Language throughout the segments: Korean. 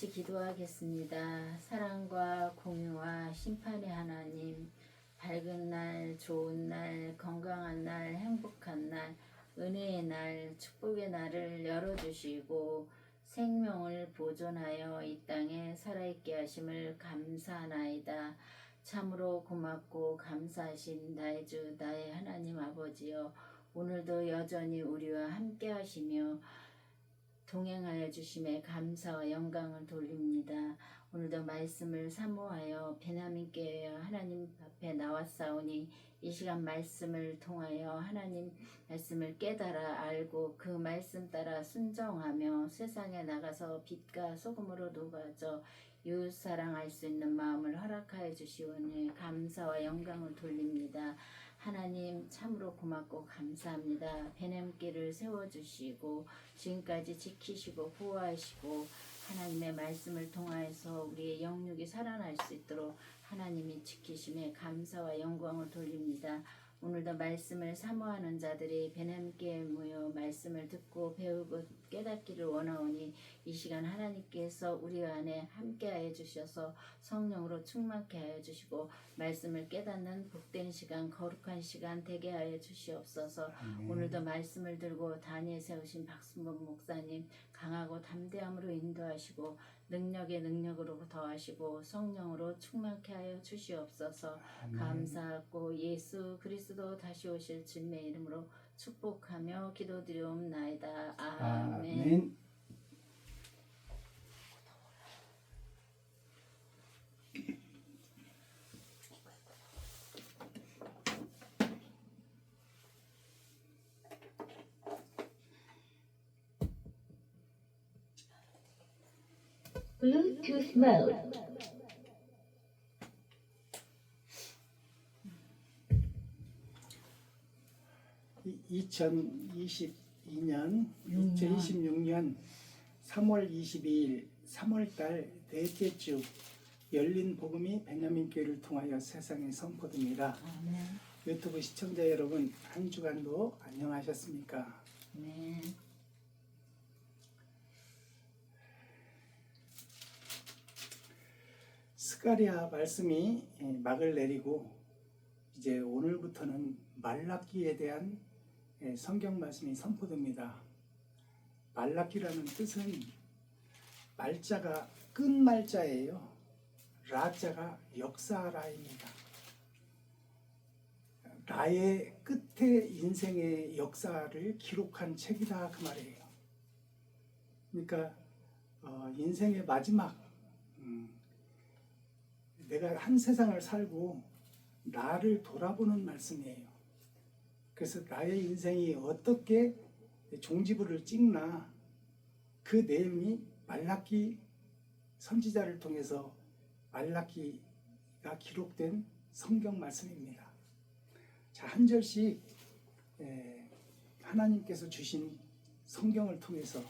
같이 기도하겠습니다. 사랑과 공유와 심판의 하나님, 밝은 날, 좋은 날, 건강한 날, 행복한 날, 은혜의 날, 축복의 날을 열어주시고 생명을 보존하여 이 땅에 살아있게 하심을 감사하나이다. 참으로 고맙고 감사하신 나의 주 나의 하나님 아버지여, 오늘도 여전히 우리와 함께 하시며 동행하여 주심에 감사와 영광을 돌립니다. 오늘도 말씀을 사모하여 베냐민교회 하나님 앞에 나왔사오니 이 시간 말씀을 통하여 하나님 말씀을 깨달아 알고 그 말씀 따라 순종하며 세상에 나가서 빛과 소금으로 녹아져 이웃 사랑할 수 있는 마음을 허락하여 주시오니 감사와 영광을 돌립니다. 하나님 참으로 고맙고 감사합니다. 베냐민교회를 세워주시고 지금까지 지키시고 보호하시고 하나님의 말씀을 통하여서 우리의 영육이 살아날 수 있도록 하나님이 지키심에 감사와 영광을 돌립니다. 오늘도 말씀을 사모하는 자들이 베냐민교회에 모여 말씀을 듣고 배우고 깨닫기를 원하오니 이 시간 하나님께서 우리 안에 함께하여 주셔서 성령으로 충만케 하여 주시고 말씀을 깨닫는 복된 시간, 거룩한 시간 되게 하여 주시옵소서. 오늘도 말씀을 들고 단위에 세우신 박순범 목사님 강하고 담대함으로 인도하시고 능력에 능력으로 더하시고 성령으로 충만케 하여 주시옵소서. 감사하고 예수 그리스도 다시 오실 주님의 이름으로 축복하며 기도드리옵나이다. 아멘. Bluetooth mode. 이 2026년 3월 22일 3월달 넷째 주 열린 복음이 베냐민교회를 통하여 세상에 선포됩니다. 아멘. 유튜브 시청자 여러분, 한 주간도 안녕하셨습니까? 네. 스가랴 말씀이 막을 내리고 이제 오늘부터는 말라기에 대한 성경 말씀이 선포됩니다. 말라기라는 뜻은 말자가 끝말자예요. 라자가 역사라입니다. 나의 끝에 인생의 역사를 기록한 책이다 그 말이에요. 그러니까 인생의 마지막 내가 한 세상을 살고 나를 돌아보는 말씀이에요. 그래서 나의 인생이 어떻게 종지부를 찍나 그 내용이 말라기 선지자를 통해서 말라기가 기록된 성경 말씀입니다. 자, 한 절씩 하나님께서 주신 성경을 통해서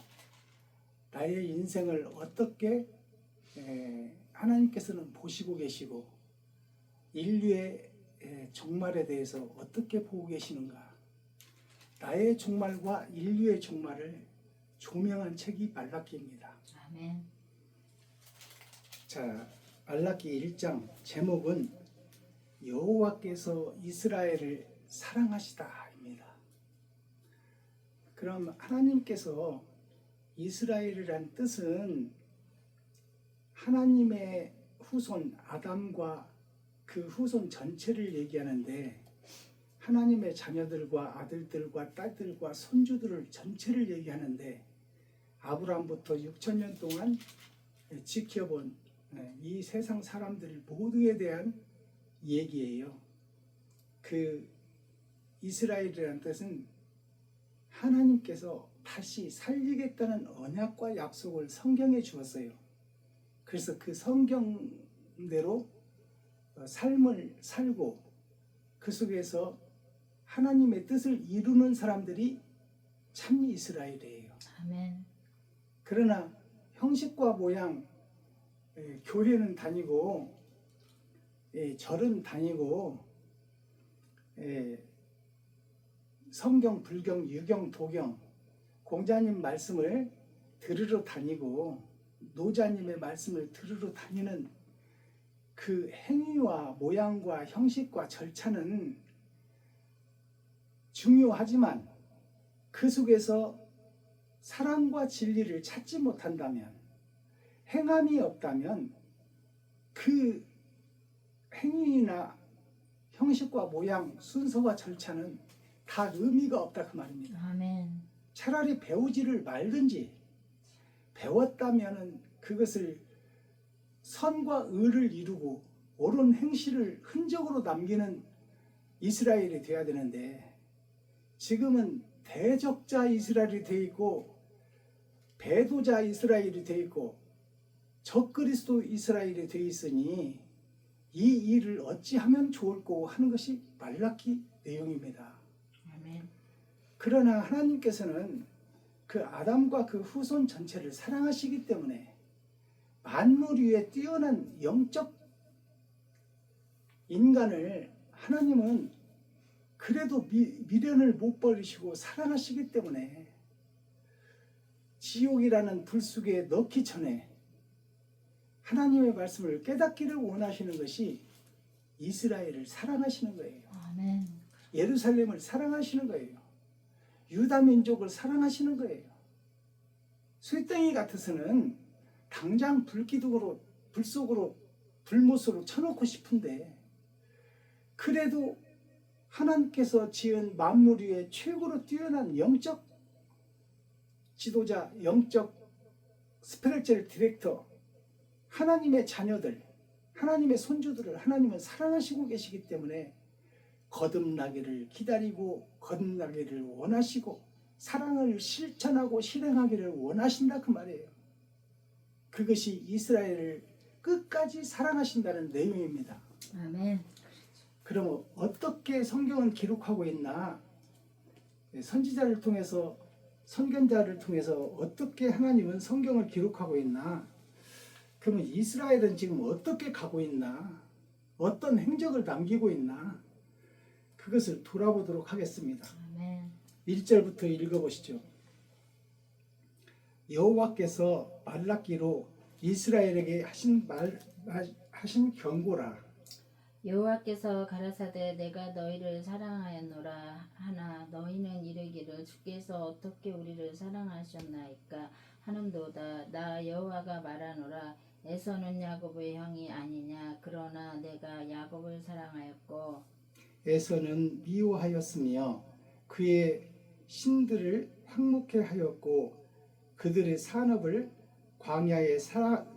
나의 인생을 어떻게 하나님께서는 보시고 계시고 인류의 종말에 대해서 어떻게 보고 계시는가, 나의 종말과 인류의 종말을 조명한 책이 말라기입니다. 아멘. 자, 말라기 1장 제목은 여호와께서 이스라엘을 사랑하시다입니다. 그럼 하나님께서 이스라엘이란 뜻은 하나님의 후손 아담과 그 후손 전체를 얘기하는데 하나님의 자녀들과 아들들과 딸들과 손주들을 전체를 얘기하는데 아브라함부터 6,000년 동안 지켜본 이 세상 사람들 모두에 대한 얘기예요. 그 이스라엘이라는 뜻은 하나님께서 다시 살리겠다는 언약과 약속을 성경에 주었어요. 그래서 그 성경대로 삶을 살고 그 속에서 하나님의 뜻을 이루는 사람들이 참 이스라엘이에요. 아멘. 그러나 형식과 모양, 교회는 다니고 절은 다니고 성경, 불경, 유경, 도경, 공자님 말씀을 들으러 다니고 노자님의 말씀을 들으러 다니는 그 행위와 모양과 형식과 절차는 중요하지만 그 속에서 사랑과 진리를 찾지 못한다면, 행함이 없다면 그 행위나 형식과 모양, 순서와 절차는 다 의미가 없다 그 말입니다. 아멘. 차라리 배우지를 말든지, 배웠다면 그것을 선과 의를 이루고 옳은 행실을 흔적으로 남기는 이스라엘이 되어야 되는데, 지금은 대적자 이스라엘이 되어 있고 배도자 이스라엘이 되어 있고 적그리스도 이스라엘이 되어 있으니 이 일을 어찌하면 좋을꼬 하는 것이 말라기 내용입니다. 아멘. 그러나 하나님께서는 그 아담과 그 후손 전체를 사랑하시기 때문에 만물 위에 뛰어난 영적 인간을 하나님은 그래도 미련을 못 버리시고 사랑하시기 때문에 지옥이라는 불 속에 넣기 전에 하나님의 말씀을 깨닫기를 원하시는 것이 이스라엘을 사랑하시는 거예요. 아멘. 예루살렘을 사랑하시는 거예요. 유다 민족을 사랑하시는 거예요. 쇠덩이 같아서는 당장 불기둥으로 불 속으로 불못으로 쳐놓고 싶은데, 그래도 하나님께서 지은 만물 위에 최고로 뛰어난 영적 지도자, 영적 스피리추얼 디렉터, 하나님의 자녀들, 하나님의 손주들을 하나님은 사랑하시고 계시기 때문에 거듭나기를 기다리고 거듭나기를 원하시고 사랑을 실천하고 실행하기를 원하신다 그 말이에요. 그것이 이스라엘을 끝까지 사랑하신다는 내용입니다. 아멘. 그러면 어떻게 성경은 기록하고 있나? 선지자를 통해서, 선견자를 통해서 어떻게 하나님은 성경을 기록하고 있나? 그러면 이스라엘은 지금 어떻게 가고 있나? 어떤 행적을 남기고 있나? 그것을 돌아보도록 하겠습니다. 아멘. 1절부터 읽어보시죠. 여호와께서 말라기로 이스라엘에게 하신 경고라. 여호와께서 가라사대 내가 너희를 사랑하였노라 하나 너희는 이르기를 주께서 어떻게 우리를 사랑하셨나이까 하는도다. 나 여호와가 말하노라 에서는 야곱의 형이 아니냐. 그러나 내가 야곱을 사랑하였고 에서는 미워하였으며 그의 신들을 황묵해 하였고 그들의 산업을 광야의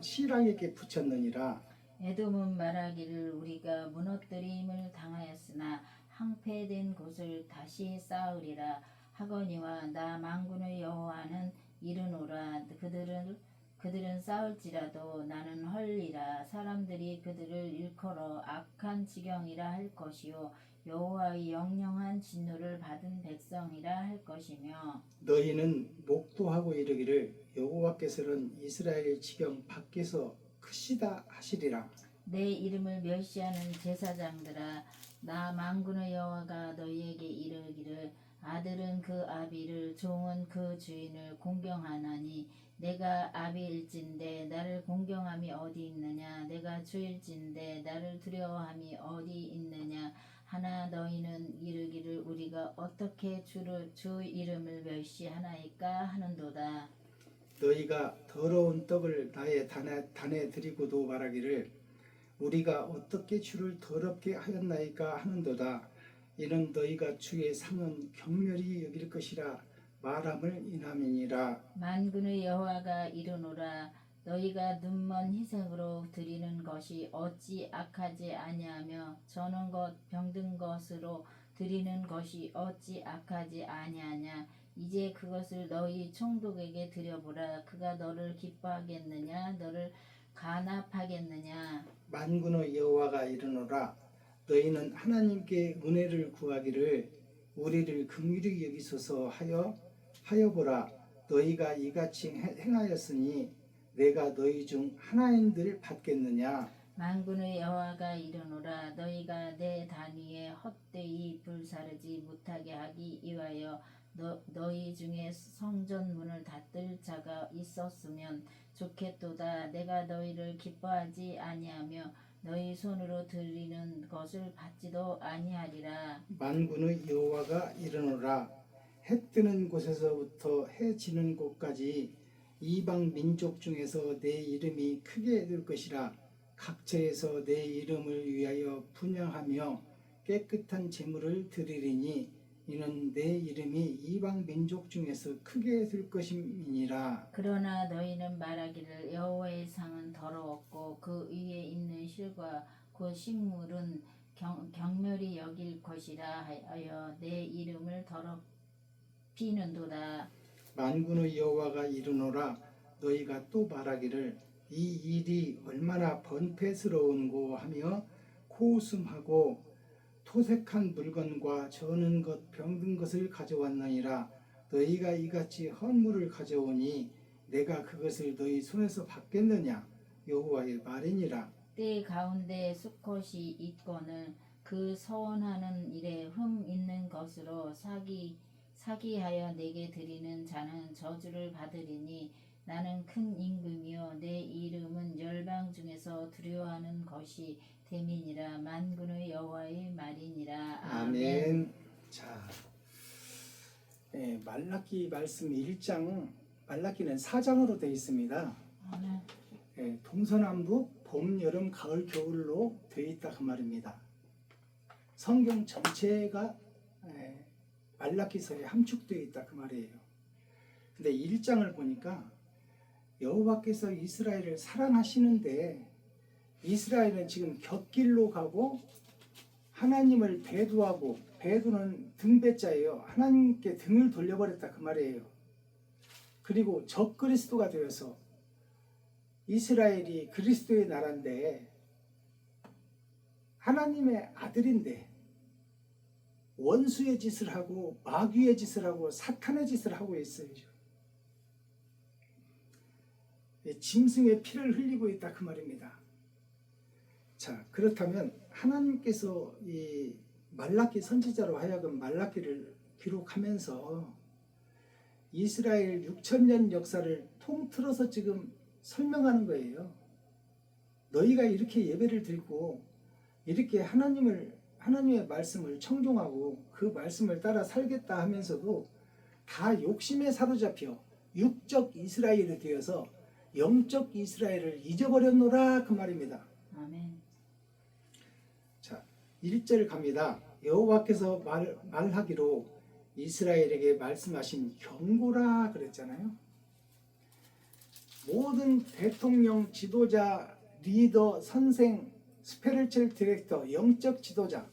시랑에게 붙였느니라. 에돔은 말하기를 우리가 무너뜨림을 당하였으나 항폐된 곳을 다시 쌓으리라 하거니와 나 만군의 여호와는 이르노라. 그들은 싸울지라도 나는 헐리라. 사람들이 그들을 일컬어 악한 지경이라 할 것이요 여호와의 영영한 진노를 받은 백성이라 할 것이며 너희는 목도하고 이르기를 여호와께서는 이스라엘 지경 밖에서 크시다 하시리라. 내 이름을 멸시하는 제사장들아 나 만군의 여호와가 너희에게 이르기를 아들은 그 아비를 종은 그 주인을 공경하나니 내가 아비일진데 나를 공경함이 어디 있느냐. 내가 주일진데 나를 두려워함이 어디 있느냐 하나 너희는 이르기를 우리가 어떻게 주 이름을 멸시하나이까 하는도다. 너희가 더러운 떡을 나의 단에 드리고도 말하기를 우리가 어떻게 주를 더럽게 하였나이까 하는도다. 이는 너희가 주의 상은 경멸히 여길 것이라 말함을 인함이니라. 만군의 여호와가 이르노라 너희가 눈먼 희생으로 드리는 것이 어찌 악하지 아니하며 저는 것 병든 것으로 드리는 것이 어찌 악하지 아니하냐. 이제 그것을 너희 총독에게 드려보라. 그가 너를 기뻐하겠느냐 너를 간합하겠느냐. 만군의 여호와가 이르노라 너희는 하나님께 은혜를 구하기를 우리를 긍휼히 여기소서 하여 보라. 너희가 이같이 행하였으니 내가 너희 중 하나인들 받겠느냐. 만군의 여호와가 이르노라 너희가 내 단 위에 헛되이 불사르지 못하게 하기 위하여 너희 중에 성전 문을 닫을 자가 있었으면 좋겠도다. 내가 너희를 기뻐하지 아니하며 너희 손으로 드리는 것을 받지도 아니하리라. 만군의 여호와가 이르노라. 해 뜨는 곳에서부터 해 지는 곳까지 이방 민족 중에서 내 이름이 크게 될 것이라. 각처에서 내 이름을 위하여 분향하며 깨끗한 제물을 드리리니 이는 내 이름이 이방 민족 중에서 크게 될 것임이니라. 그러나 너희는 말하기를 여호와의 상은 더러웠고 그 위에 있는 실과 그 식물은 경멸히 여길 것이라 하여 내 이름을 더럽히는도다. 만군의 여호와가 이르노라. 너희가 또 말하기를 이 일이 얼마나 번패스러운고 하며 코웃음하고 토색한 물건과 저는 것 병든 것을 가져왔느니라. 너희가 이같이 헌물을 가져오니 내가 그것을 너희 손에서 받겠느냐. 여호와의 말이니라. 때 가운데 수컷이 있거늘 그 서원하는 일에 흠 있는 것으로 사기하여 내게 드리는 자는 저주를 받으리니 나는 큰 임금이요 내 이름은 열방 중에서 두려워하는 것이 됨이니라. 만군의 여호와의 말이니라. 아멘. 자, 말라기 말씀 1장, 말라기는 4장으로 되어 있습니다. 아멘. 동서남북 봄, 여름, 가을, 겨울로 되어 있다 그 말입니다. 성경 전체가 말라기서에 함축되어 있다 그 말이에요. 근데 1장을 보니까 여호와께서 이스라엘을 사랑하시는데 이스라엘은 지금 곁길로 가고 하나님을 배두하고, 배두는 등배자예요. 하나님께 등을 돌려버렸다 그 말이에요. 그리고 적그리스도가 되어서 이스라엘이 그리스도의 나라인데 하나님의 아들인데 원수의 짓을 하고 마귀의 짓을 하고 사탄의 짓을 하고 있어요. 짐승의 피를 흘리고 있다 그 말입니다. 자, 그렇다면 하나님께서 이 말라기 선지자로 하여금 말라기를 기록하면서 이스라엘 6,000년 역사를 통틀어서 지금 설명하는 거예요. 너희가 이렇게 예배를 드리고 이렇게 하나님의 말씀을 청종하고 그 말씀을 따라 살겠다 하면서도 다 욕심에 사로잡혀 육적 이스라엘이 되어서 영적 이스라엘을 잊어버렸노라 그 말입니다. 아멘. 자, 1절 갑니다. 여호와께서 말하기로 이스라엘에게 말씀하신 경고라 그랬잖아요. 모든 대통령, 지도자, 리더, 선생, 스피리추얼 디렉터, 영적 지도자,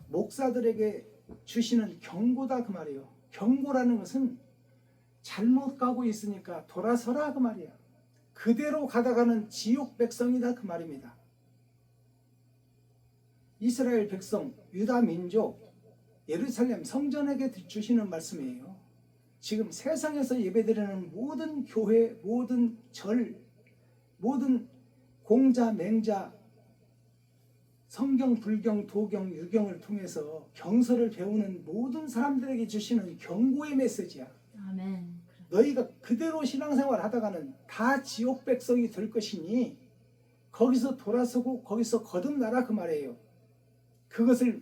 목사들에게 주시는 경고다 그 말이에요. 경고라는 것은 잘못 가고 있으니까 돌아서라 그 말이야. 그대로 가다가는 지옥 백성이다 그 말입니다. 이스라엘 백성, 유다 민족, 예루살렘 성전에게 주시는 말씀이에요. 지금 세상에서 예배드리는 모든 교회, 모든 절, 모든 공자, 맹자, 성경, 불경, 도경, 유경을 통해서 경서를 배우는 모든 사람들에게 주시는 경고의 메시지야. 아멘. 너희가 그대로 신앙생활 하다가는 다 지옥 백성이 될 것이니 거기서 돌아서고 거기서 거듭나라 그 말이에요. 그것을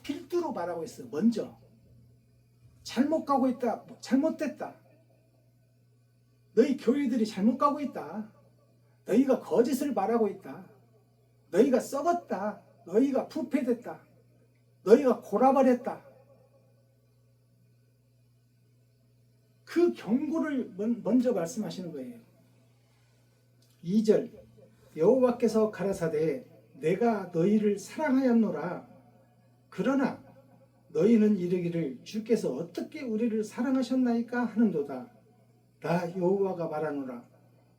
필두로 말하고 있어요. 먼저 잘못 가고 있다, 잘못됐다, 너희 교회들이 잘못 가고 있다, 너희가 거짓을 말하고 있다, 너희가 썩었다, 너희가 부패됐다, 너희가 골아버렸다. 그 경고를 먼저 말씀하시는 거예요. 2절 여호와께서 가라사대 내가 너희를 사랑하였노라. 그러나 너희는 이르기를 주께서 어떻게 우리를 사랑하셨나이까 하는도다. 나 여호와가 말하노라.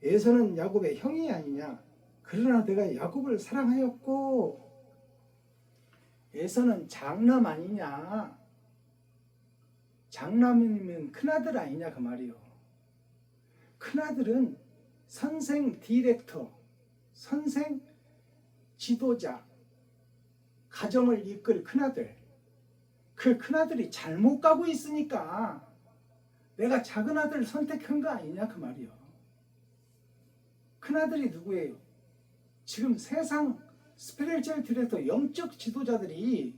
에서는 야곱의 형이 아니냐. 그러나 내가 야곱을 사랑하였고. 에서는 장남 아니냐. 장남이면 큰아들 아니냐 그 말이요. 큰아들은 선생 디렉터, 선생 지도자, 가정을 이끌 큰아들. 그 큰아들이 잘못 가고 있으니까 내가 작은 아들 선택한 거 아니냐 그 말이요. 큰 아들이 누구예요? 지금 세상 스피리추얼 디렉터 영적 지도자들이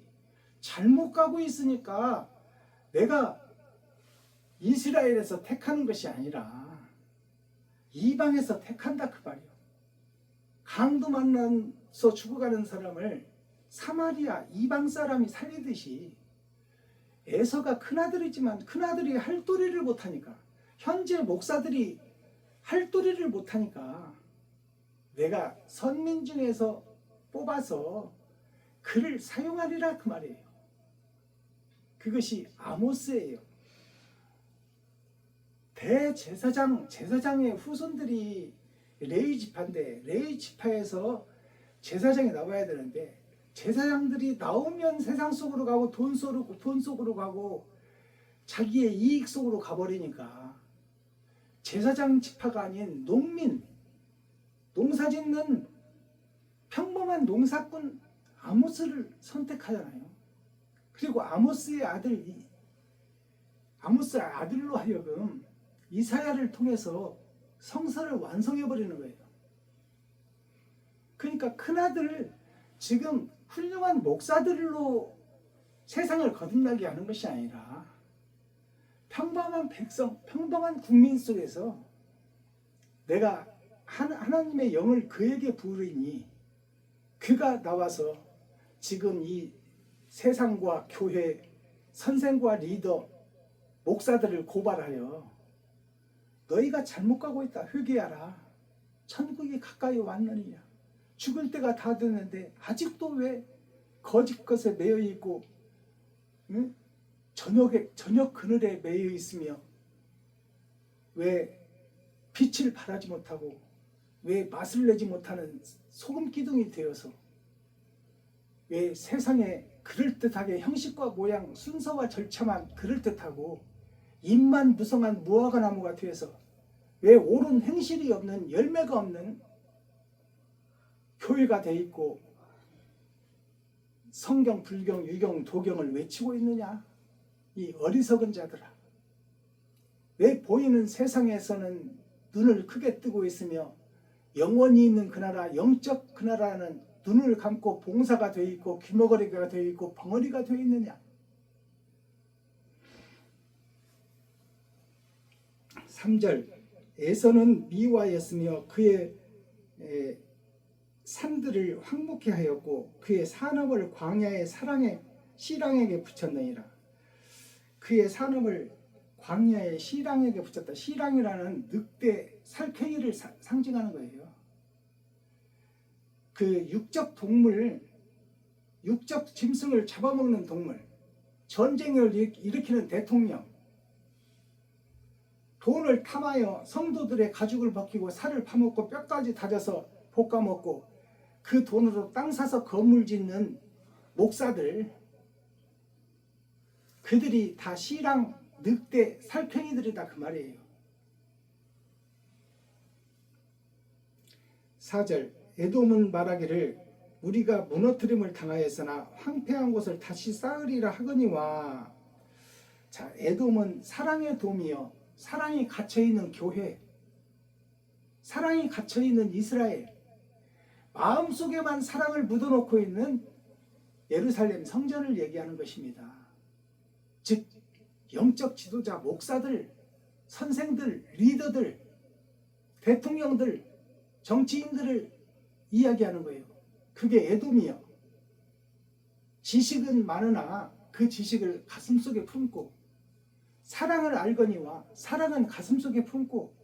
잘못 가고 있으니까 내가 이스라엘에서 택하는 것이 아니라 이방에서 택한다 그 말이요. 강도 만나서 죽어가는 사람을 사마리아 이방 사람이 살리듯이 에서가 큰아들이지만 큰아들이 할도리를 못하니까, 현재 목사들이 할도리를 못하니까 내가 선민 중에서 뽑아서 그를 사용하리라 그 말이에요. 그것이 아모스예요. 제사장의 후손들이 레위 지파인데, 레위 지파에서 제사장이 나와야 되는데 제사장들이 나오면 세상 속으로 가고 돈 속으로 가고 자기의 이익 속으로 가버리니까 제사장 지파가 아닌 농민, 농사짓는 평범한 농사꾼 아모스를 선택하잖아요. 그리고 아모스의 아들로 하여금 이사야를 통해서 성서를 완성해버리는 거예요. 그러니까 큰아들, 지금 훌륭한 목사들로 세상을 거듭나게 하는 것이 아니라 평범한 백성, 평범한 국민 속에서 내가 하나님의 영을 그에게 부으리니 그가 나와서 지금 이 세상과 교회, 선생과 리더, 목사들을 고발하여 너희가 잘못 가고 있다. 회개하라. 천국이 가까이 왔느니라. 죽을 때가 다 됐는데 아직도 왜 거짓 것에 매여 있고, 응? 저녁 그늘에 매여 있으며 왜 빛을 발하지 못하고 왜 맛을 내지 못하는 소금 기둥이 되어서 왜 세상에 그럴듯하게 형식과 모양, 순서와 절차만 그럴듯하고 입만 무성한 무화과 나무가 되어서 왜 옳은 행실이 없는, 열매가 없는 교회가 돼 있고 성경, 불경, 유경, 도경을 외치고 있느냐? 이 어리석은 자들아, 왜 보이는 세상에서는 눈을 크게 뜨고 있으며 영원히 있는 그 나라, 영적 그 나라는 눈을 감고 봉사가 되어 있고 귀머거리가 되어 있고 벙어리가 되어 있느냐? 3절, 에서는 미화였으며 그의 산들을 황무케 하였고 그의 산업을 광야의 시랑에게 붙였느니라. 그의 산업을 광야의 시랑에게 붙였다. 시랑이라는 늑대, 살쾡이를 상징하는 거예요. 그 육적 동물, 육적 짐승을 잡아먹는 동물, 전쟁을 일으키는 대통령, 돈을 탐하여 성도들의 가죽을 벗기고 살을 파먹고 뼈까지 다져서 볶아먹고 그 돈으로 땅 사서 건물 짓는 목사들, 그들이 다 시랑, 늑대, 살쾡이들이다 그 말이에요. 4절, 에돔은 말하기를 우리가 무너뜨림을 당하였으나 황폐한 곳을 다시 쌓으리라 하거니와. 자, 에돔은 사랑의 돔이요, 사랑이 갇혀있는 교회, 사랑이 갇혀있는 이스라엘, 마음속에만 사랑을 묻어놓고 있는 예루살렘 성전을 얘기하는 것입니다. 즉 영적 지도자, 목사들, 선생들, 리더들, 대통령들, 정치인들을 이야기하는 거예요. 그게 에돔이요. 지식은 많으나 그 지식을 가슴속에 품고 사랑을 알거니와 사랑은 가슴속에 품고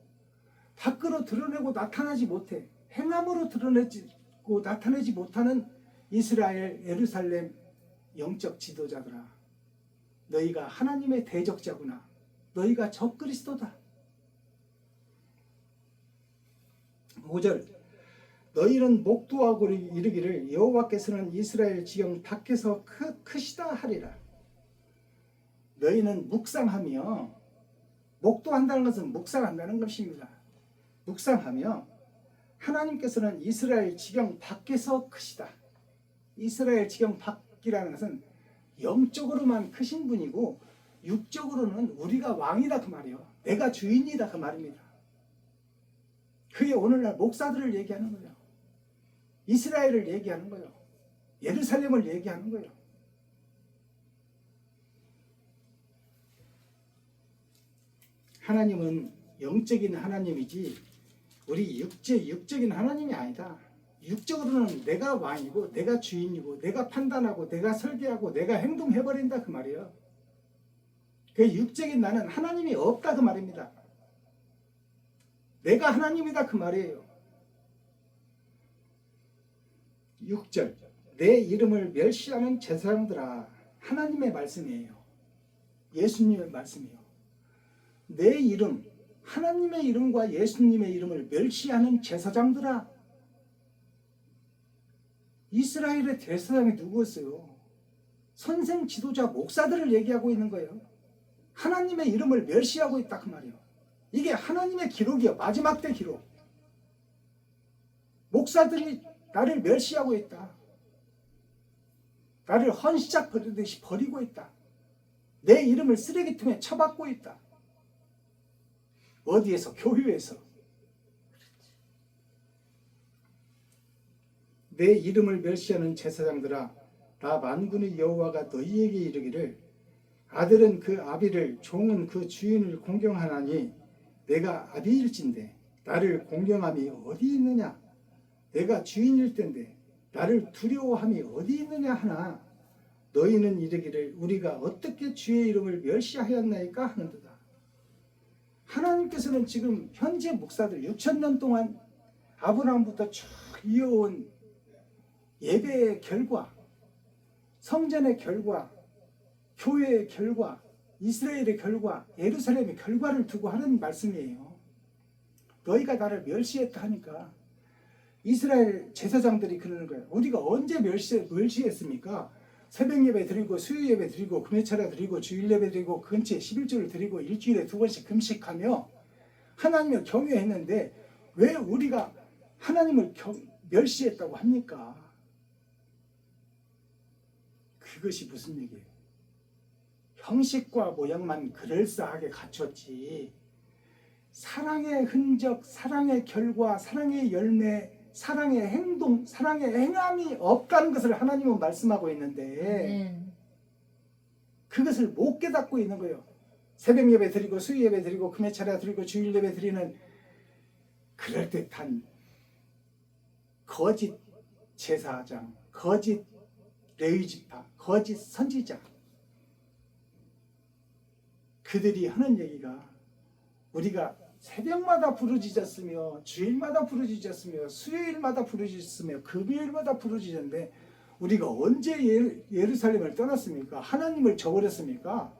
밖으로 드러내고 나타나지 못해 행함으로 드러내고 나타내지 못하는 이스라엘, 예루살렘 영적 지도자들아, 너희가 하나님의 대적자구나. 너희가 적그리스도다. 5절, 너희는 목도하고 이르기를 여호와께서는 이스라엘 지경 밖에서 크시다 하리라. 너희는 묵상하며, 목도한다는 것은 묵상한다는 것입니다. 묵상하며 하나님께서는 이스라엘 지경 밖에서 크시다. 이스라엘 지경 밖이라는 것은 영적으로만 크신 분이고 육적으로는 우리가 왕이다 그 말이에요. 내가 주인이다 그 말입니다. 그게 오늘날 목사들을 얘기하는 거예요. 이스라엘을 얘기하는 거예요. 예루살렘을 얘기하는 거예요. 하나님은 영적인 하나님이지 우리 육적인 하나님이 아니다. 육적으로는 내가 왕이고 내가 주인이고 내가 판단하고 내가 설계하고 내가 행동해버린다 그 말이에요. 그 육적인 나는 하나님이 없다 그 말입니다. 내가 하나님이다 그 말이에요. 6절 내 이름을 멸시하는 제사장들아. 하나님의 말씀이에요. 예수님의 말씀이에요. 내 이름, 하나님의 이름과 예수님의 이름을 멸시하는 제사장들아. 이스라엘의 제사장이 누구였어요? 선생 지도자 목사들을 얘기하고 있는 거예요. 하나님의 이름을 멸시하고 있다 그 말이에요. 이게 하나님의 기록이에요. 마지막 때 기록. 목사들이 나를 멸시하고 있다. 나를 헌시작 버리듯이 버리고 있다. 내 이름을 쓰레기통에 쳐박고 있다. 어디에서? 교회에서. 내 이름을 멸시하는 제사장들아, 나 만군의 여호와가 너희에게 이르기를 아들은 그 아비를 종은 그 주인을 공경하나니 내가 아비일진데 나를 공경함이 어디 있느냐? 내가 주인일 텐데 나를 두려워함이 어디 있느냐 하나 너희는 이르기를 우리가 어떻게 주의 이름을 멸시하였나이까 하는도다. 하나님께서는 지금 현재 목사들 6,000년 동안 아브라함부터 쭉 이어온 예배의 결과, 성전의 결과, 교회의 결과, 이스라엘의 결과, 예루살렘의 결과를 두고 하는 말씀이에요. 너희가 나를 멸시했다 하니까 이스라엘 제사장들이 그러는 거예요. 우리가 언제 멸시했습니까? 새벽 예배 드리고 수요 예배 드리고 금요차례 드리고 주일 예배 드리고 근처에 11조를 드리고 일주일에 2번씩 금식하며 하나님을 경외했는데 왜 우리가 하나님을 멸시했다고 합니까? 그것이 무슨 얘기예요? 형식과 모양만 그럴싸하게 갖췄지 사랑의 흔적, 사랑의 결과, 사랑의 열매, 사랑의 행동, 사랑의 행함이 없다는 것을 하나님은 말씀하고 있는데 그것을 못 깨닫고 있는 거예요. 새벽 예배 드리고 수요 예배 드리고 금요 차례 드리고 주일 예배 드리는 그럴듯한 거짓 제사장, 거짓 레위지파, 거짓 선지자 그들이 하는 얘기가 우리가 새벽마다 부르짖었으며 주일마다 부르짖었으며 수요일마다 부르짖었으며 금요일마다 부르짖었는데 우리가 언제 예루살렘을 떠났습니까? 하나님을 저버렸습니까?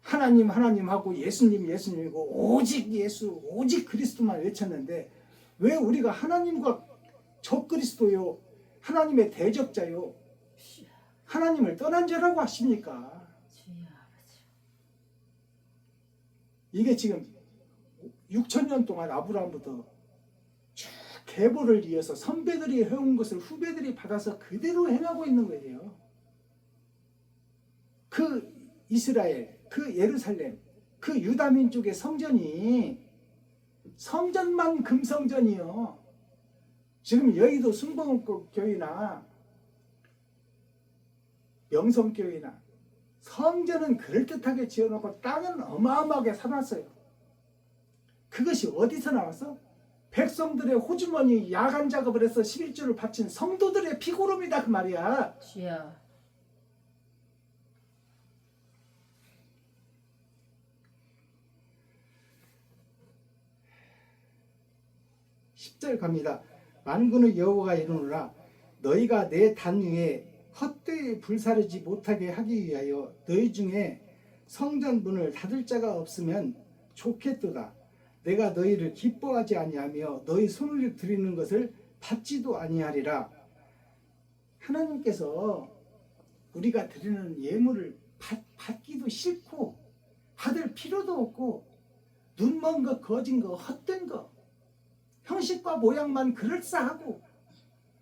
하나님 하나님하고 예수님 예수님이고 오직 예수 오직 그리스도만 외쳤는데 왜 우리가 하나님과 적그리스도요 하나님의 대적자요 하나님을 떠난 자라고 하십니까? 이게 지금 6,000년 동안 아브라함부터 쭉 계보를 이어서 선배들이 해온 것을 후배들이 받아서 그대로 행하고 있는 거예요. 그 이스라엘, 그 예루살렘, 그 유다 민족의 성전이 성전만 금성전이요. 지금 여의도 순복음교회나 명성교회나 성전은 그럴듯하게 지어놓고 땅은 어마어마하게 사놨어요. 그것이 어디서 나왔어? 백성들의 호주머니 야간 작업을 해서 11조를 바친 성도들의 피고름이다 그 말이야. 주여. 10절 갑니다. 만군의 여호와가 이르노라 너희가 내 단 위에 헛되이 불사르지 못하게 하기 위하여 너희 중에 성전 문을 닫을 자가 없으면 좋겠도다. 내가 너희를 기뻐하지 아니하며 너희 손을 드리는 것을 받지도 아니하리라. 하나님께서 우리가 드리는 예물을 받기도 싫고 받을 필요도 없고 눈먼 거 거진 거 헛된 거 형식과 모양만 그럴싸하고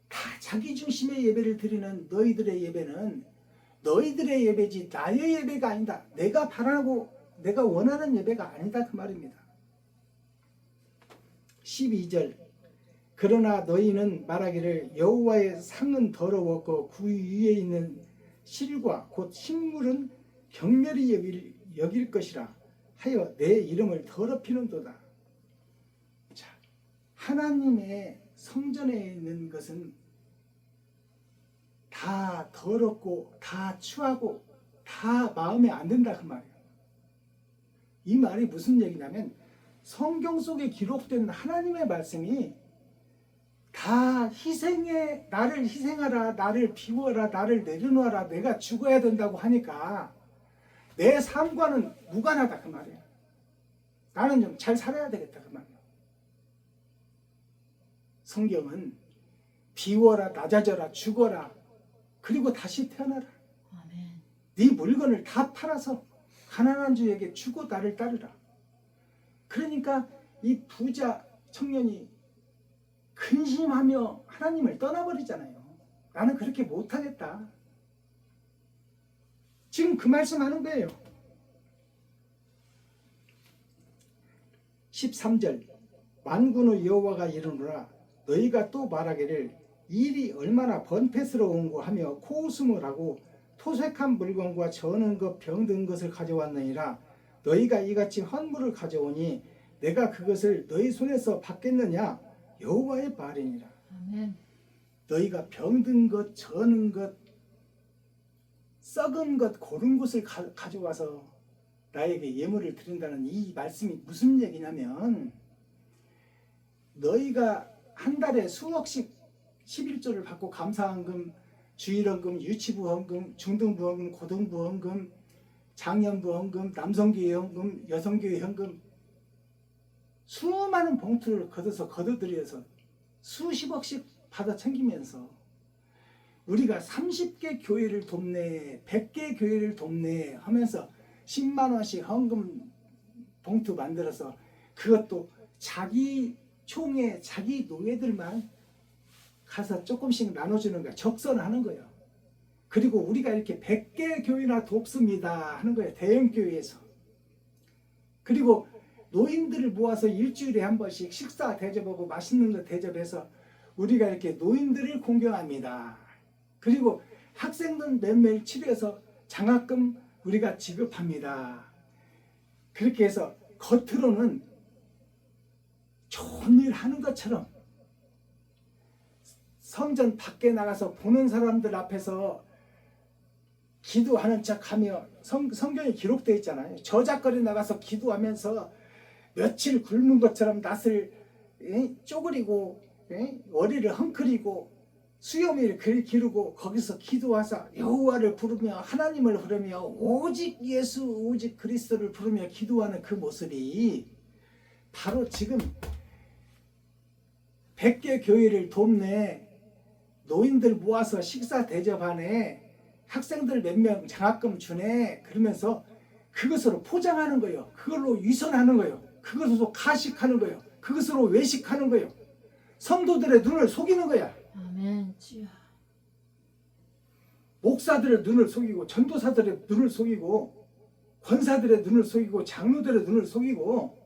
다 자기 중심의 예배를 드리는 너희들의 예배는 너희들의 예배지 나의 예배가 아니다. 내가 바라고 내가 원하는 예배가 아니다 그 말입니다. 12절 그러나 너희는 말하기를 여호와의 상은 더러웠고 그 위에 있는 실과 곧 식물은 경멸히 여길 것이라 하여 내 이름을 더럽히는도다. 자, 하나님의 성전에 있는 것은 다 더럽고 다 추하고 다 마음에 안 든다 그 말이에요. 이 말이 무슨 얘기냐면 성경 속에 기록된 하나님의 말씀이 다 희생해, 나를 희생하라, 나를 비워라, 나를 내려놓아라, 내가 죽어야 된다고 하니까 내 삶과는 무관하다 그 말이에요. 나는 좀 잘 살아야 되겠다 그 말이에요. 성경은 비워라, 낮아져라, 죽어라, 그리고 다시 태어나라. 아멘. 네 물건을 다 팔아서 가난한 주에게 주고 나를 따르라. 그러니까 이 부자 청년이 근심하며 하나님을 떠나버리잖아요. 나는 그렇게 못하겠다. 지금 그 말씀하는 거예요. 13절 만군의 여호와가 이르노라 너희가 또 말하기를 일이 얼마나 번패스러운고 하며 코웃음을 하고 토색한 물건과 저는 것 병든 것을 가져왔느니라. 너희가 이같이 헌물을 가져오니 내가 그것을 너희 손에서 받겠느냐 여호와의 말이니라. 아멘. 너희가 병든 것, 저는 것, 썩은 것, 고른 것을 가져와서 나에게 예물을 드린다는 이 말씀이 무슨 얘기냐면 너희가 한 달에 수억씩 11조를 받고 감사헌금, 주일헌금, 유치부헌금, 중등부헌금, 고등부헌금, 장년부헌금, 남성교회 헌금, 여성교회 헌금 수많은 봉투를 걷어들여서 수십억씩 받아 챙기면서 우리가 30개 교회를 돕네, 100개 교회를 돕네 하면서 10만 원씩 헌금 봉투 만들어서 그것도 자기 총회, 자기 노예들만 가서 조금씩 나눠주는 거야. 적선하는 거예요. 그리고 우리가 이렇게 100개 교회나 돕습니다 하는 거예요. 대형 교회에서. 그리고 노인들을 모아서 일주일에 한 번씩 식사 대접하고 맛있는 거 대접해서 우리가 이렇게 노인들을 공경합니다. 그리고 학생들 몇몇 치료해서 장학금 우리가 지급합니다. 그렇게 해서 겉으로는 좋은 일 하는 것처럼 성전 밖에 나가서 보는 사람들 앞에서 기도하는 척하며 성경에 기록되어 있잖아요. 저작거리 나가서 기도하면서 며칠 굶은 것처럼 낯을 쪼그리고 머리를 헝클이고 수염을 기르고 거기서 기도하사 여호와를 부르며 하나님을 부르며 오직 예수 오직 그리스도를 부르며 기도하는 그 모습이 바로 지금 100개 교회를 돕네, 노인들 모아서 식사 대접하네, 학생들 몇 명 장학금 주네, 그러면서 그것으로 포장하는 거예요. 그걸로 위선하는 거예요. 그것으로 가식하는 거예요. 그것으로 외식하는 거예요. 성도들의 눈을 속이는 거야. 아멘. 주여. 목사들의 눈을 속이고 전도사들의 눈을 속이고 권사들의 눈을 속이고 장로들의 눈을 속이고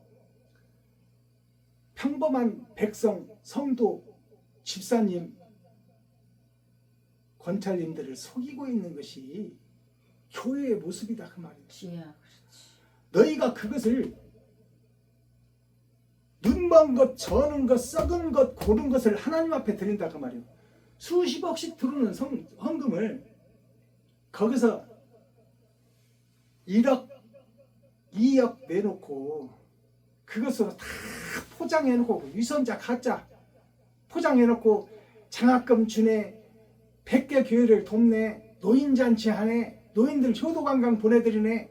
평범한 백성, 성도, 집사님, 권찰님들을 속이고 있는 것이 교회의 모습이다 그 말이야. 주여. 그렇지. 너희가 그것을 눈먼 것, 저는 것, 썩은 것, 고른 것을 하나님 앞에 드린다 그 말이에요. 수십억씩 들어오는 헌금을 거기서 1억, 2억 내놓고 그것으로 다 포장해놓고 위선자 가짜 포장해놓고 장학금 주네, 100개 교회를 돕네, 노인잔치 하네, 노인들 효도관광 보내드리네,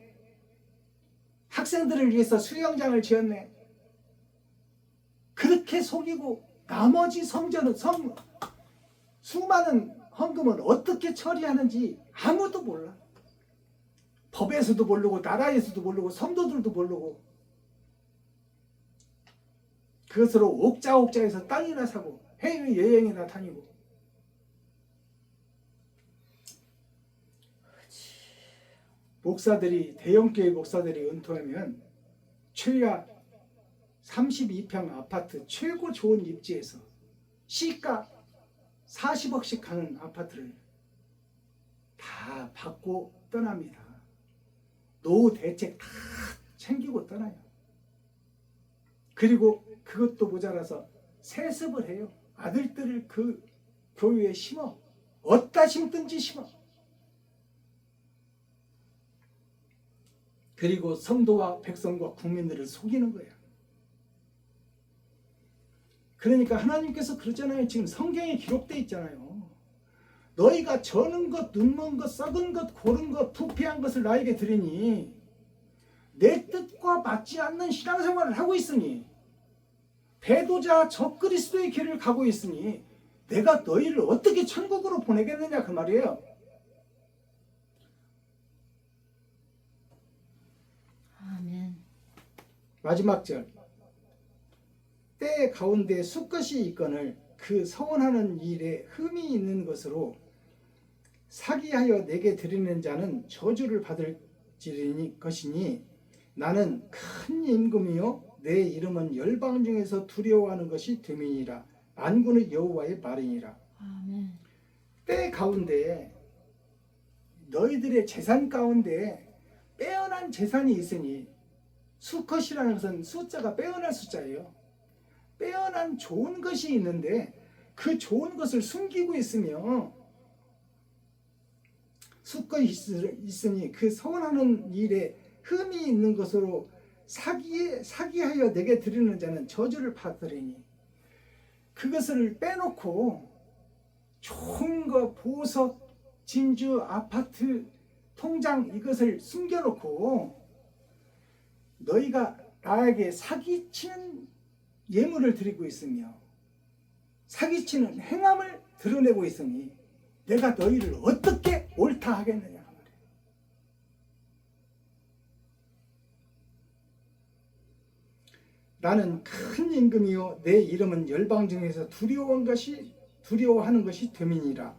학생들을 위해서 수영장을 지었네. 그렇게 속이고 나머지 수많은 헌금은 어떻게 처리하는지 아무도 몰라. 법에서도 모르고 나라에서도 모르고 성도들도 모르고 그것으로 옥자옥자해서 땅이나 사고 해외여행이나 다니고 목사들이 대형교회 목사들이 은퇴하면 최하 32평 아파트 최고 좋은 입지에서 시가 40억씩 하는 아파트를 다 받고 떠납니다. 노후 대책 다 챙기고 떠나요. 그리고 그것도 모자라서 세습을 해요. 아들들을 그 교회에 심어. 어디다 심든지 심어. 그리고 성도와 백성과 국민들을 속이는 거예요. 그러니까 하나님께서 그러잖아요. 지금 성경에 기록되어 있잖아요. 너희가 저는 것, 눈먼 것, 썩은 것, 고른 것, 부패한 것을 나에게 드리니 내 뜻과 맞지 않는 신앙생활을 하고 있으니 배도자 적그리스도의 길을 가고 있으니 내가 너희를 어떻게 천국으로 보내겠느냐 그 말이에요. 아멘. 마지막 절. 때 가운데 수컷이 있거늘 그 서원하는 일에 흠이 있는 것으로 사기하여 내게 드리는 자는 저주를 받을 것이니 나는 큰 임금이요 내 이름은 열방 중에서 두려워하는 것이 됨이니라. 만군의 여호와의 말이니라. 아멘. 때 가운데 너희들의 재산 가운데 빼어난 재산이 있으니 수컷이라는 것은 숫자가 빼어난 숫자예요. 빼어난 좋은 것이 있는데 그 좋은 것을 숨기고 있으며 수컷이 있으니 그 서원하는 일에 흠이 있는 것으로 사기하여 내게 드리는 자는 저주를 받으리니 그것을 빼놓고 좋은 거 보석, 진주, 아파트, 통장 이것을 숨겨놓고 너희가 나에게 사기치는 예물을 드리고 있으며 사기치는 행함을 드러내고 있으니 내가 너희를 어떻게 옳다 하겠느냐 말이에요. 나는 큰 임금이요 내 이름은 열방 중에서 두려워하는 것이 됨이니라.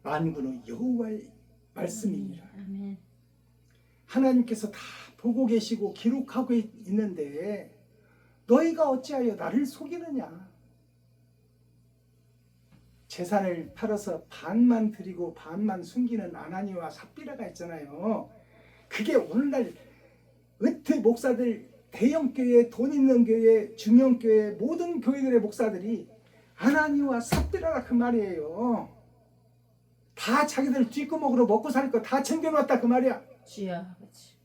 만군의 여호와의 말씀이니라. 아멘. 하나님께서 다 보고 계시고 기록하고 있는데 너희가 어찌하여 나를 속이느냐. 재산을 팔아서 반만 드리고 반만 숨기는 아나니와 삽비라가 있잖아요. 그게 오늘날 은퇴 목사들 대형교회, 돈 있는 교회, 중형교회 모든 교회들의 목사들이 아나니와 삽비라라 그 말이에요. 다 자기들 뒷구멍으로 먹고 살 거 다 챙겨놨다 그 말이야. 주여 아버지.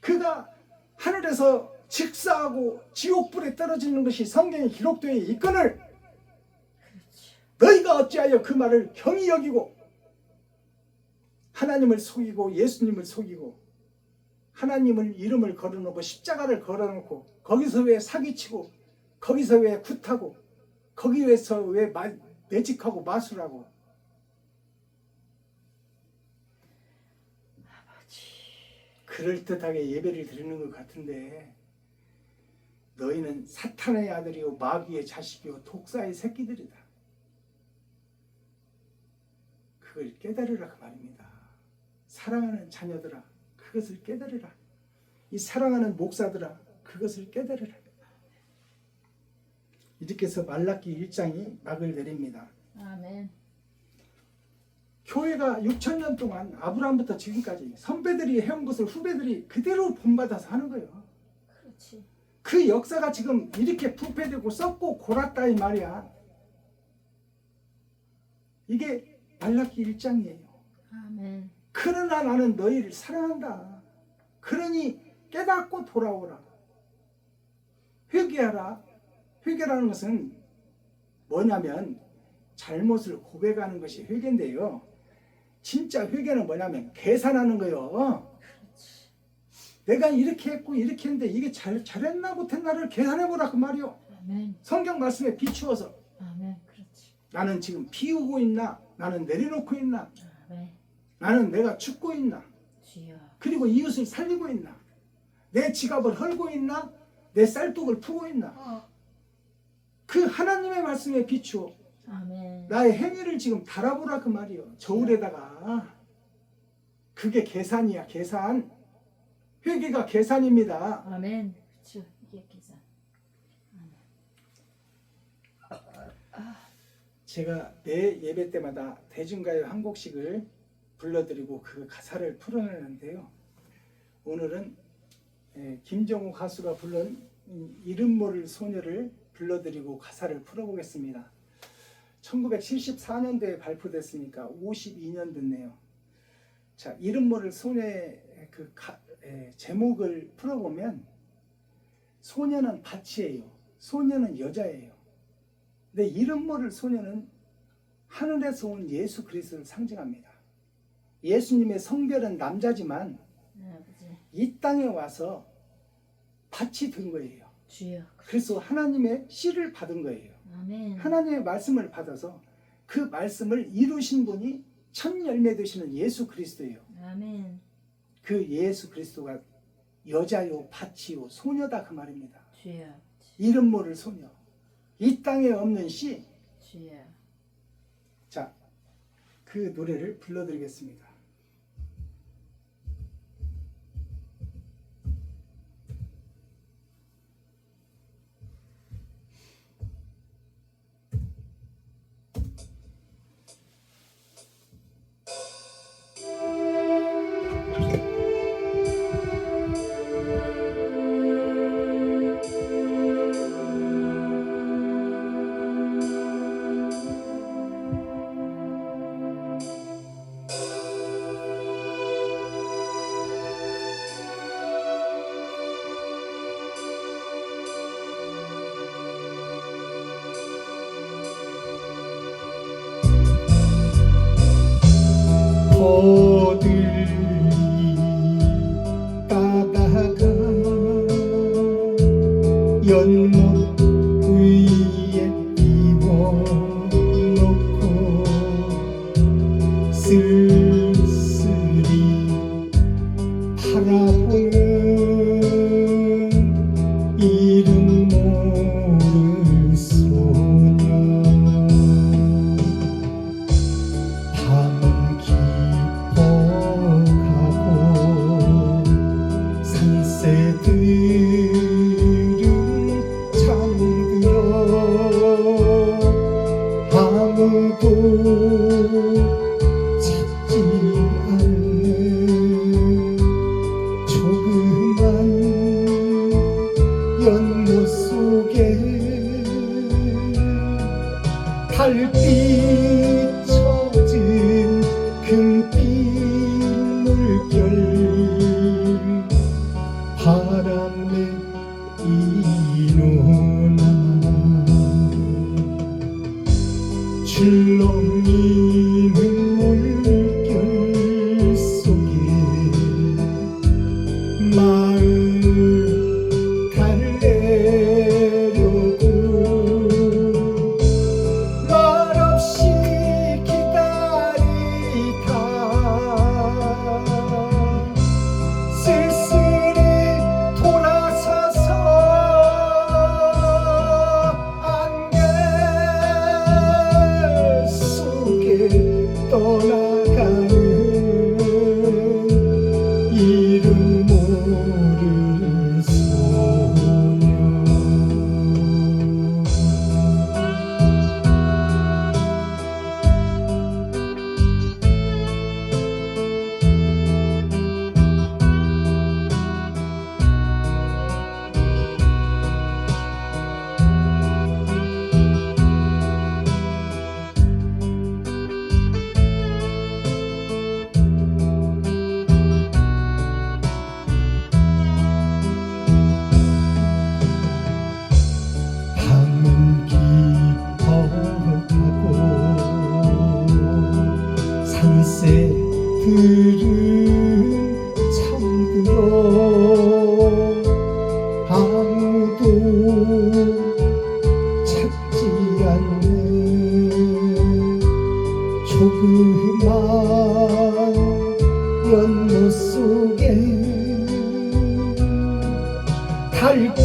그가 하늘에서 직사하고 지옥불에 떨어지는 것이 성경에 기록되어 있거늘 너희가 어찌하여 그 말을 경히 여기고 하나님을 속이고 예수님을 속이고 하나님을 이름을 걸어놓고 십자가를 걸어놓고 거기서 왜 사기치고 거기서 왜 굿하고 거기에서 왜 매직하고 마술하고 그럴듯하게 예배를 드리는 것 같은데 너희는 사탄의 아들이요 마귀의 자식이요 독사의 새끼들이다. 그걸 깨달으라 그 말입니다. 사랑하는 자녀들아 그것을 깨달으라. 이 사랑하는 목사들아 그것을 깨달으라. 이렇게 해서 말라기 1장이 막을 내립니다. 아멘. 교회가 6,000년 동안 아브라함부터 지금까지 선배들이 해온 것을 후배들이 그대로 본받아서 하는 거예요. 그렇지. 그 역사가 지금 이렇게 부패되고 썩고 골았다 이 말이야. 이게 말라기 1장이에요. 아멘. 그러나 나는 너희를 사랑한다. 그러니 깨닫고 돌아오라. 회개하라. 회개라는 것은 뭐냐면 잘못을 고백하는 것이 회개인데요. 진짜 회개는 뭐냐면 계산하는 거예요. 그렇지. 내가 이렇게 했고 이렇게 했는데 이게 잘했나 못했나를 계산해보라 그 말이요. 아멘. 성경 말씀에 비추어서 아멘. 그렇지. 나는 지금 비우고 있나 나는 내려놓고 있나 아멘. 나는 내가 죽고 있나 주여. 그리고 이웃을 살리고 있나 내 지갑을 헐고 있나 내 쌀독을 푸고 있나 그 하나님의 말씀에 비추어 아멘. 나의 행위를 지금 달아보라 그 말이요. 저울에다가 그게 계산이야. 계산. 회개가 계산입니다. 아멘. 그렇죠. 이게 계산. 제가 매 예배 때마다 대중가요 한 곡씩을 불러드리고 그 가사를 풀어내는데요. 오늘은 김정우 가수가 부른 이름 모를 소녀를 불러드리고 가사를 풀어보겠습니다. 1974년도에 발표됐으니까 52년 됐네요. 자, 이름 모를 소녀의 그 제목을 풀어보면 소녀는 밭이에요. 소녀는 여자예요. 근데 이름 모를 소녀는 하늘에서 온 예수 그리스도를 상징합니다. 예수님의 성별은 남자지만 네, 아버지. 이 땅에 와서 밭이 된 거예요. 주여. 그래서 하나님의 씨를 받은 거예요. 아멘. 하나님의 말씀을 받아서 그 말씀을 이루신 분이 첫 열매 되시는 예수 그리스도예요. 아멘. 그 예수 그리스도가 여자요, 밭이요, 소녀다 그 말입니다. 주여. 이름 모를 소녀. 이 땅에 없는 씨. 주여. 자, 그 노래를 불러드리겠습니다. 거들이 따다가 연못 위에 띄워놓고 쓸쓸히 바라보는 이름 모를 소녀. 밤은 깊어가고 산새들은 잠들어 아무도 찾지 않는 조그만 연못 속에 달빛 젖은 금빛 물결 바람에 이노나 출렁이는 물결 속에 마음 달래려고 말없이 기다리다 쓸쓸히 돌아서서 안개 속에 떠나가는 이름 모를 소녀. 밤은 깊어가고 산새들은 잠들어 아무도 찾지 않는 조그만 연못 속에 달빛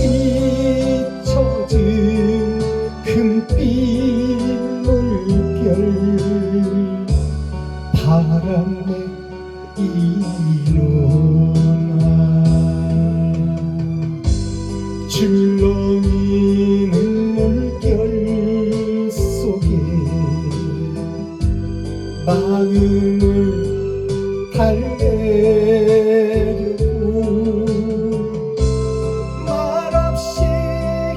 젖은 금빛 물결 바람에 이놈아 줄렁이는 물결 속에 마음을 달래려고 말없이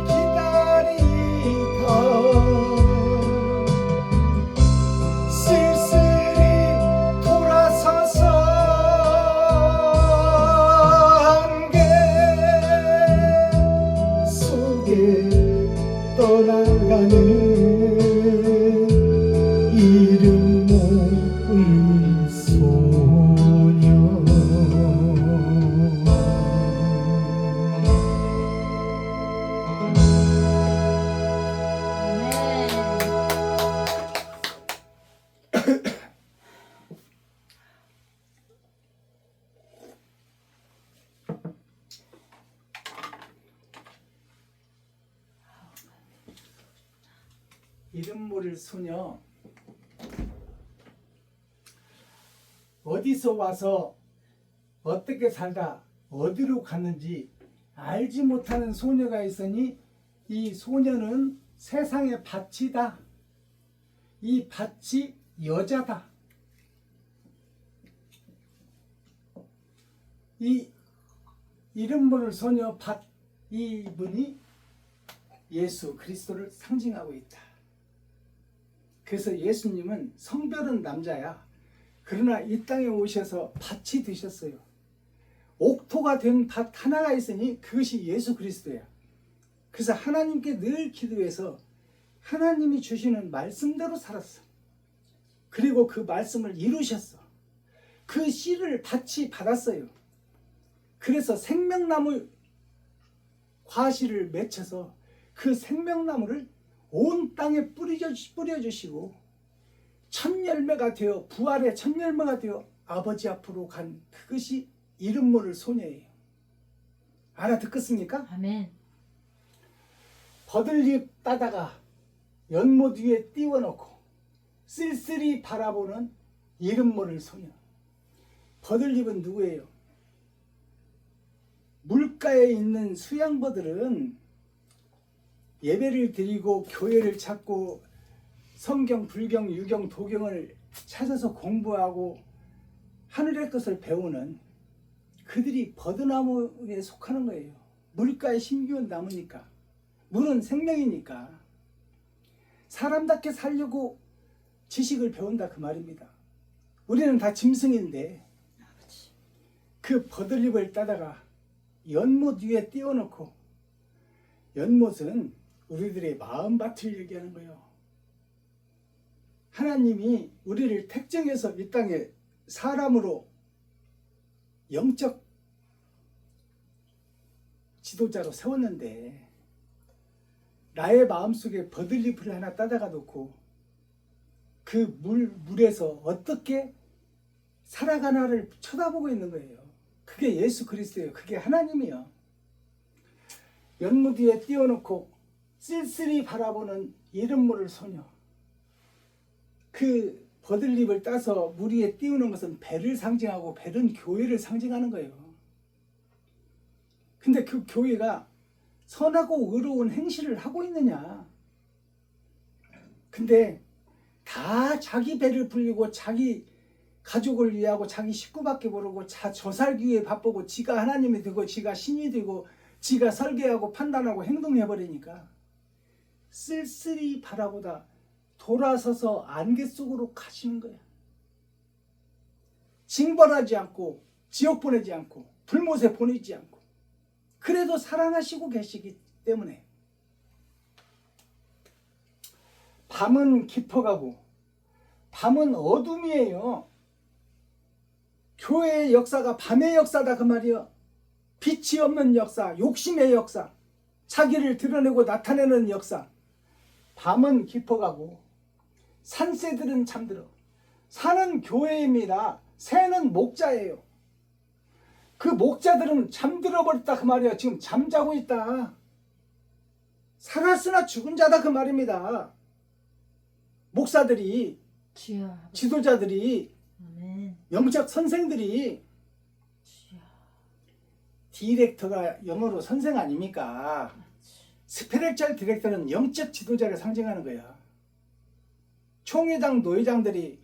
기다리다 쓸쓸히 돌아서서 안개 속에 떠나가는 이름 모를 소녀 이름 모를 소녀 어디서 와서 어떻게 살다 어디로 갔는지 알지 못하는 소녀가 있으니 이 소녀는 세상의 밭이다. 이 밭이 여자다. 이 이름 모를 소녀 밭 이분이 예수 그리스도를 상징하고 있다. 그래서 예수님은 성별은 남자야. 그러나 이 땅에 오셔서 밭이 되셨어요. 옥토가 된 밭 하나가 있으니 그것이 예수 그리스도야. 그래서 하나님께 늘 기도해서 하나님이 주시는 말씀대로 살았어. 그리고 그 말씀을 이루셨어. 그 씨를 밭이 받았어요. 그래서 생명나무 과실을 맺혀서 그 생명나무를 온 땅에 뿌려주시고 첫 열매가 되어 부활의 첫 열매가 되어 아버지 앞으로 간 그것이 이름 모를 소녀예요. 알아듣겠습니까? 아멘. 버들잎 따다가 연못 위에 띄워놓고 쓸쓸히 바라보는 이름 모를 소녀. 버들잎은 누구예요? 물가에 있는 수양버들은 예배를 드리고 교회를 찾고 성경, 불경, 유경, 도경을 찾아서 공부하고 하늘의 것을 배우는 그들이 버드나무에 속하는 거예요. 물가에 심기운 나무니까. 물은 생명이니까. 사람답게 살려고 지식을 배운다 그 말입니다. 우리는 다 짐승인데 그 버들잎을 따다가 연못 위에 띄워놓고 연못은 우리들의 마음밭을 얘기하는 거예요. 하나님이 우리를 택정해서 이 땅에 사람으로 영적 지도자로 세웠는데 나의 마음속에 버들잎을 하나 따다가 놓고 그 물에서 어떻게 살아가나를 쳐다보고 있는 거예요. 그게 예수 그리스도예요. 그게 하나님이요. 연못 위에 띄워놓고 쓸쓸히 바라보는 이름 모를 소녀. 그 버들잎을 따서 물 위에 띄우는 것은 배를 상징하고 배는 교회를 상징하는 거예요. 근데 그 교회가 선하고 의로운 행실을 하고 있느냐? 근데 다 자기 배를 불리고 자기 가족을 위하고 자기 식구밖에 모르고 저 살기 위해 바쁘고 지가 하나님이 되고 지가 신이 되고 지가 설계하고 판단하고 행동해버리니까 쓸쓸히 바라보다 돌아서서 안개 속으로 가시는 거야. 징벌하지 않고 지옥 보내지 않고 불못에 보내지 않고 그래도 사랑하시고 계시기 때문에 밤은 깊어가고 밤은 어둠이에요. 교회의 역사가 밤의 역사다 그 말이요. 빛이 없는 역사, 욕심의 역사, 자기를 드러내고 나타내는 역사. 밤은 깊어가고 산새들은 잠들어. 산은 교회입니다. 새는 목자예요. 그 목자들은 잠들어 버렸다 그 말이에요. 지금 잠자고 있다. 살았으나 죽은 자다 그 말입니다. 목사들이 주여. 지도자들이 아멘. 영적 선생들이 주여. 디렉터가 영어로 선생 아닙니까? 스피리추얼 디렉터는 영적 지도자를 상징하는 거야. 총회장, 노회장들이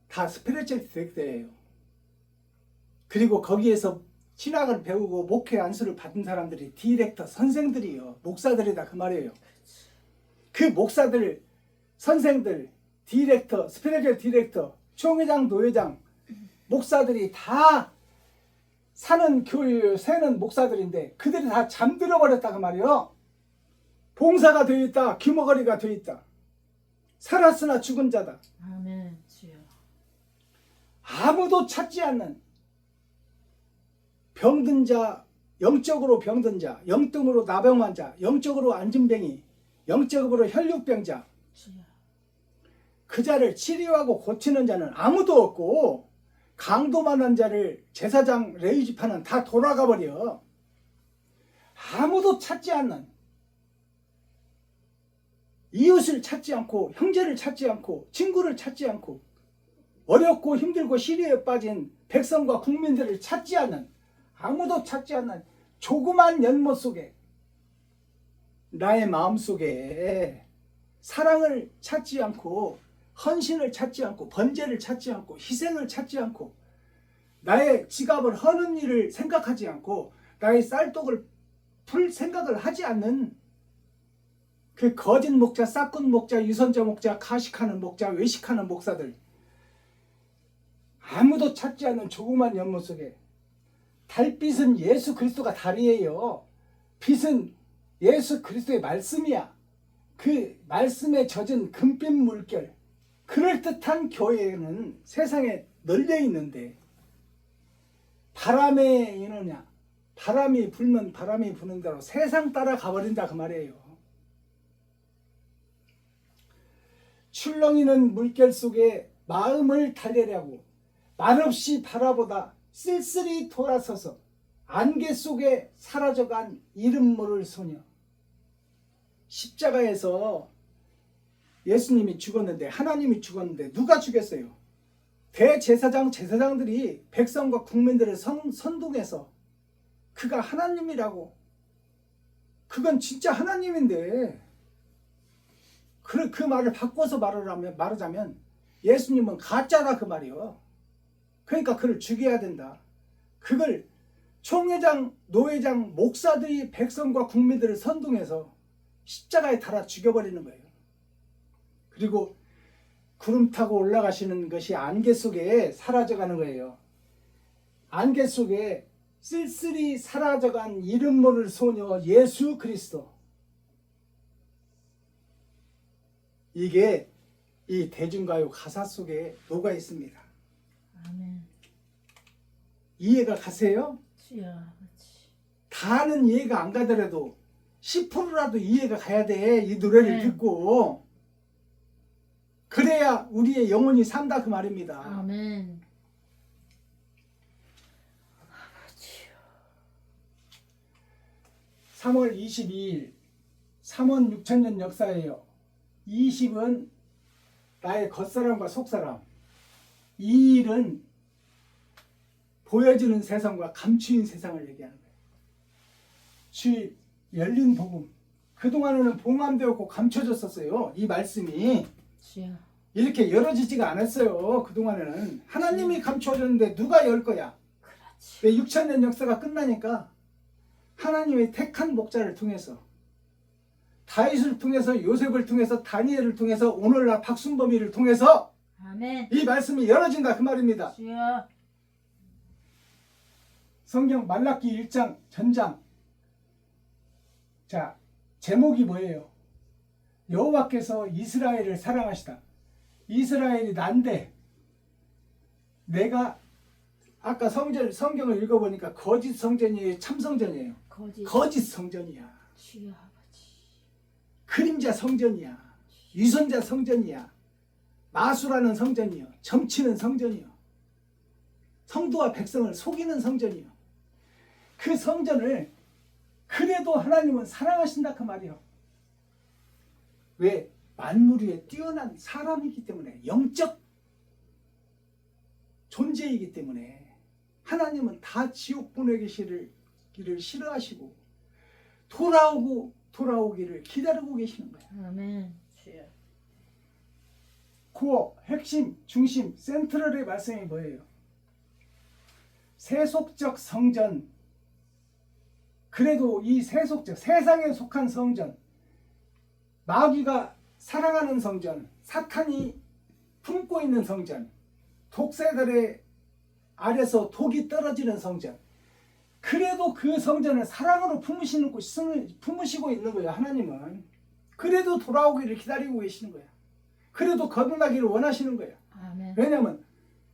다 스피리추얼 디렉터예요. 그리고 거기에서 신학을 배우고 목회 안수를 받은 사람들이 디렉터, 선생들이요. 목사들이다 그 말이에요. 그 목사들, 선생들, 디렉터, 스피리추얼 디렉터, 총회장, 노회장, 목사들이 다 사는 교회, 새는 목사들인데 그들이 다 잠들어 버렸다 그 말이에요. 봉사가 되어 있다. 귀머거리가 되어 있다. 살았으나 죽은 자다. 아멘. 주여. 아무도 찾지 않는 병든 자, 영적으로 병든 자, 영등으로 나병환 자, 영적으로 안진뱅이, 영적으로 혈육병자, 주여. 그 자를 치료하고 고치는 자는 아무도 없고 강도만한 자를 제사장 레위지파는 다 돌아가 버려. 아무도 찾지 않는, 이웃을 찾지 않고 형제를 찾지 않고 친구를 찾지 않고 어렵고 힘들고 시리에 빠진 백성과 국민들을 찾지 않는, 아무도 찾지 않는 조그만 연못 속에 나의 마음속에 사랑을 찾지 않고 헌신을 찾지 않고 번제를 찾지 않고 희생을 찾지 않고 나의 지갑을 허는 일을 생각하지 않고 나의 쌀독을 풀 생각을 하지 않는 그 거짓 목자, 싹군 목자, 유선자 목자, 가식하는 목자, 외식하는 목사들, 아무도 찾지 않는 조그만 연못 속에 달빛은 예수 그리스도가 달이에요. 빛은 예수 그리스도의 말씀이야. 그 말씀에 젖은 금빛 물결, 그럴듯한 교회는 세상에 널려 있는데 바람에 이느냐, 바람이 불면 바람이 부는 대로 세상 따라 가버린다 그 말이에요. 출렁이는 물결 속에 마음을 달래려고 말없이 바라보다 쓸쓸히 돌아서서 안개 속에 사라져간 이름 모를 소녀. 십자가에서 예수님이 죽었는데, 하나님이 죽었는데 누가 죽였어요? 대제사장, 제사장들이 백성과 국민들을 선동해서 그가 하나님이라고, 그건 진짜 하나님인데 그 말을 바꿔서 말하자면 예수님은 가짜다 그 말이요. 그러니까 그를 죽여야 된다. 그걸 총회장, 노회장, 목사들이 백성과 국민들을 선동해서 십자가에 달아 죽여버리는 거예요. 그리고 구름 타고 올라가시는 것이 안개 속에 사라져가는 거예요. 안개 속에 쓸쓸히 사라져간 이름 모를 소녀 예수 그리스도. 이게 이 대중가요 가사 속에 녹아 있습니다. 아멘. 이해가 가세요? 주여. 아버지. 다는 이해가 안 가더라도 10%라도 이해가 가야 돼. 이 노래를 네. 듣고. 그래야 우리의 영혼이 산다 그 말입니다. 아멘. 아버지요. 3월 22일 3원 6천년 역사예요. 20은 나의 겉사람과 속사람, 2일은 보여지는 세상과 감추인 세상을 얘기하는 거예요. 주의 열린 복음, 그동안에는 봉함되었고 감춰졌었어요. 이 말씀이 주여. 이렇게 열어지지가 않았어요. 그동안에는 하나님이 감춰졌는데 누가 열 거야? 그렇지. 왜 6천년 역사가 끝나니까 하나님의 택한 목자를 통해서, 다윗을 통해서, 요셉을 통해서, 다니엘을 통해서, 오늘날 박순범이를 통해서 아멘. 이 말씀이 열어진다 그 말입니다. 주여. 성경 말라기 1장 전장. 자, 제목이 뭐예요? 여호와께서 이스라엘을 사랑하시다. 이스라엘이 난데 내가 아까 성경을 읽어보니까 거짓 성전이에요? 참 성전이에요? 거짓 성전이야. 주여 아버지. 그림자 성전이야. 유선자 성전이야. 마술하는 성전이요. 점치는 성전이요. 성도와 백성을 속이는 성전이요. 그 성전을 그래도 하나님은 사랑하신다 그 말이요. 왜? 만물 위에 뛰어난 사람이기 때문에 영적 존재이기 때문에 하나님은 다 지옥 보내기를 싫어하시고 돌아오기를 기다리고 계시는 거예요. 아멘. 주여. 코어, 핵심, 중심, 센트럴의 말씀이 뭐예요? 세속적 성전. 그래도 이 세속적, 세상에 속한 성전, 마귀가 사랑하는 성전, 사탄이 품고 있는 성전, 독새들의 아래서 독이 떨어지는 성전, 그래도 그 성전을 사랑으로 품으시고 있는 거예요. 하나님은 그래도 돌아오기를 기다리고 계시는 거예요. 그래도 거듭나기를 원하시는 거예요. 아멘. 왜냐하면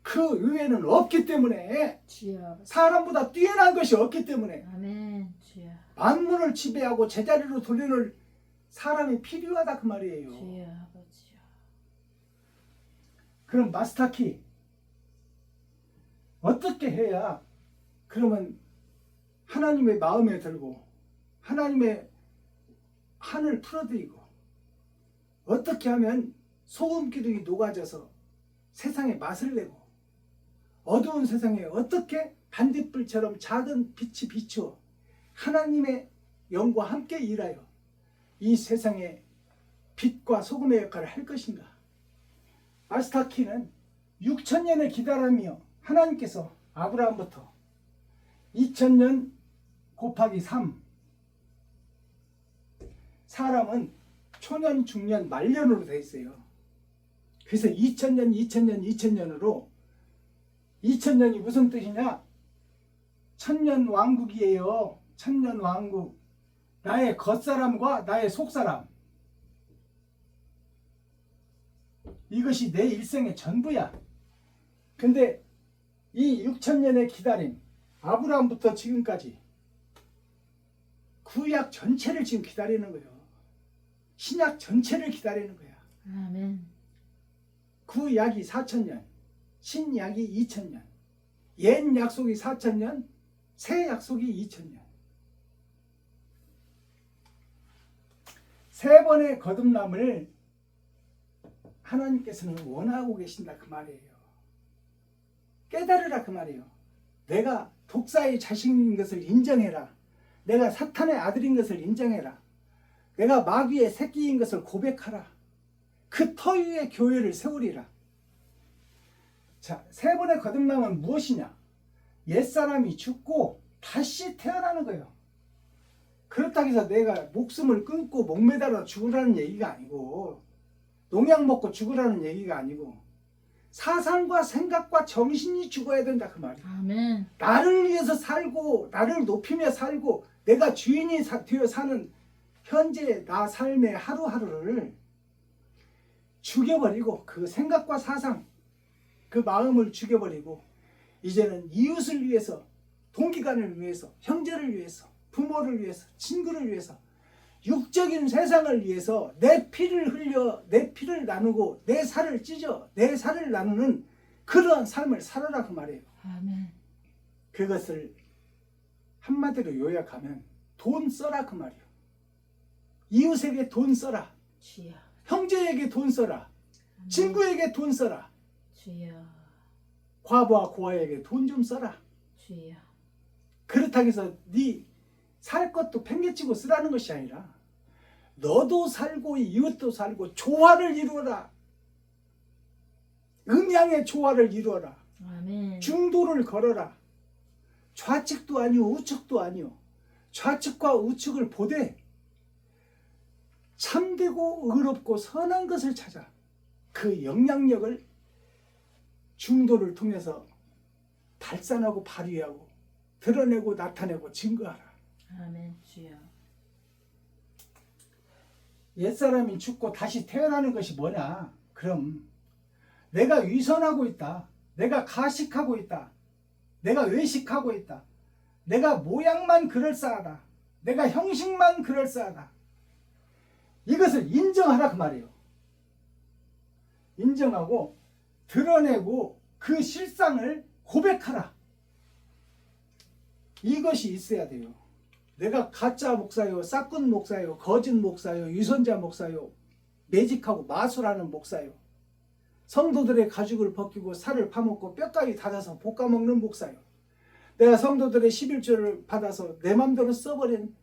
그 의외는 없기 때문에, 주여. 사람보다 뛰어난 것이 없기 때문에 아멘. 주여. 만물을 지배하고 제자리로 돌려놓을 사람이 필요하다 그 말이에요. 주여 아버지여. 그럼 마스터키 어떻게 해야 그러면 하나님의 마음에 들고 하나님의 한을 풀어드리고, 어떻게 하면 소금 기둥이 녹아져서 세상에 맛을 내고 어두운 세상에 어떻게 반딧불처럼 작은 빛이 비추어 하나님의 영과 함께 일하여 이 세상에 빛과 소금의 역할을 할 것인가? 마스터키는 6,000년의 기다림이요, 하나님께서 아브라함부터 2000년 곱하기 3, 사람은 초년, 중년, 말년으로 되어 있어요. 그래서 2000년으로 2000년이 무슨 뜻이냐? 천년 왕국이에요. 천년 왕국. 나의 겉사람과 나의 속사람, 이것이 내 일생의 전부야. 근데 이 6,000년의 기다림, 아브라함부터 지금까지 구약 전체를 지금 기다리는 거예요. 신약 전체를 기다리는 거야. 아멘. 구약이 4,000년, 신약이 2,000년, 옛 약속이 4,000년, 새 약속이 2,000년. 세 번의 거듭남을 하나님께서는 원하고 계신다 그 말이에요. 깨달으라 그 말이에요. 내가 독사의 자식인 것을 인정해라. 내가 사탄의 아들인 것을 인정해라. 내가 마귀의 새끼인 것을 고백하라. 그 터 위에 교회를 세우리라. 자, 세 번의 거듭남은 무엇이냐? 옛사람이 죽고 다시 태어나는 거예요. 그렇다고 해서 내가 목숨을 끊고 목매달아 죽으라는 얘기가 아니고, 농약 먹고 죽으라는 얘기가 아니고, 사상과 생각과 정신이 죽어야 된다 그 말이에요. 아멘. 나를 위해서 살고 나를 높이며 살고 내가 주인이 되어 사는 현재 나 삶의 하루하루를 죽여버리고, 그 생각과 사상, 그 마음을 죽여버리고, 이제는 이웃을 위해서, 동기간을 위해서, 형제를 위해서, 부모를 위해서, 친구를 위해서, 육적인 세상을 위해서 내 피를 흘려 내 피를 나누고 내 살을 찢어 내 살을 나누는 그러한 삶을 살아라 그 말이에요. 아멘. 그것을 한마디로 요약하면 돈 써라 그 말이에요. 이웃에게 돈 써라. 주여. 형제에게 돈 써라. 친구에게 돈 써라. 주여. 과부와 고아에게 돈 좀 써라. 주여. 그렇다고 해서 네 살 것도 팽개치고 쓰라는 것이 아니라, 너도 살고 이웃도 살고 조화를 이루어라. 음양의 조화를 이루어라. 아멘. 중도를 걸어라. 좌측도 아니오 우측도 아니오. 좌측과 우측을 보되 참되고 의롭고 선한 것을 찾아 그 영향력을 중도를 통해서 발산하고 발휘하고 드러내고 나타내고 증거하라. 아멘. 주여. 옛사람이 죽고 다시 태어나는 것이 뭐냐? 그럼 내가 위선하고 있다. 내가 가식하고 있다. 내가 외식하고 있다. 내가 모양만 그럴싸하다. 내가 형식만 그럴싸하다. 이것을 인정하라 그 말이에요. 인정하고 드러내고 그 실상을 고백하라. 이것이 있어야 돼요. 내가 가짜 목사요, 싹군 목사요, 거짓 목사요, 유선자 목사요, 매직하고 마술하는 목사요, 성도들의 가죽을 벗기고 살을 파먹고 뼈까지 닫아서 볶아먹는 목사요. 내가 성도들의 11조를 받아서 내 맘대로 써버린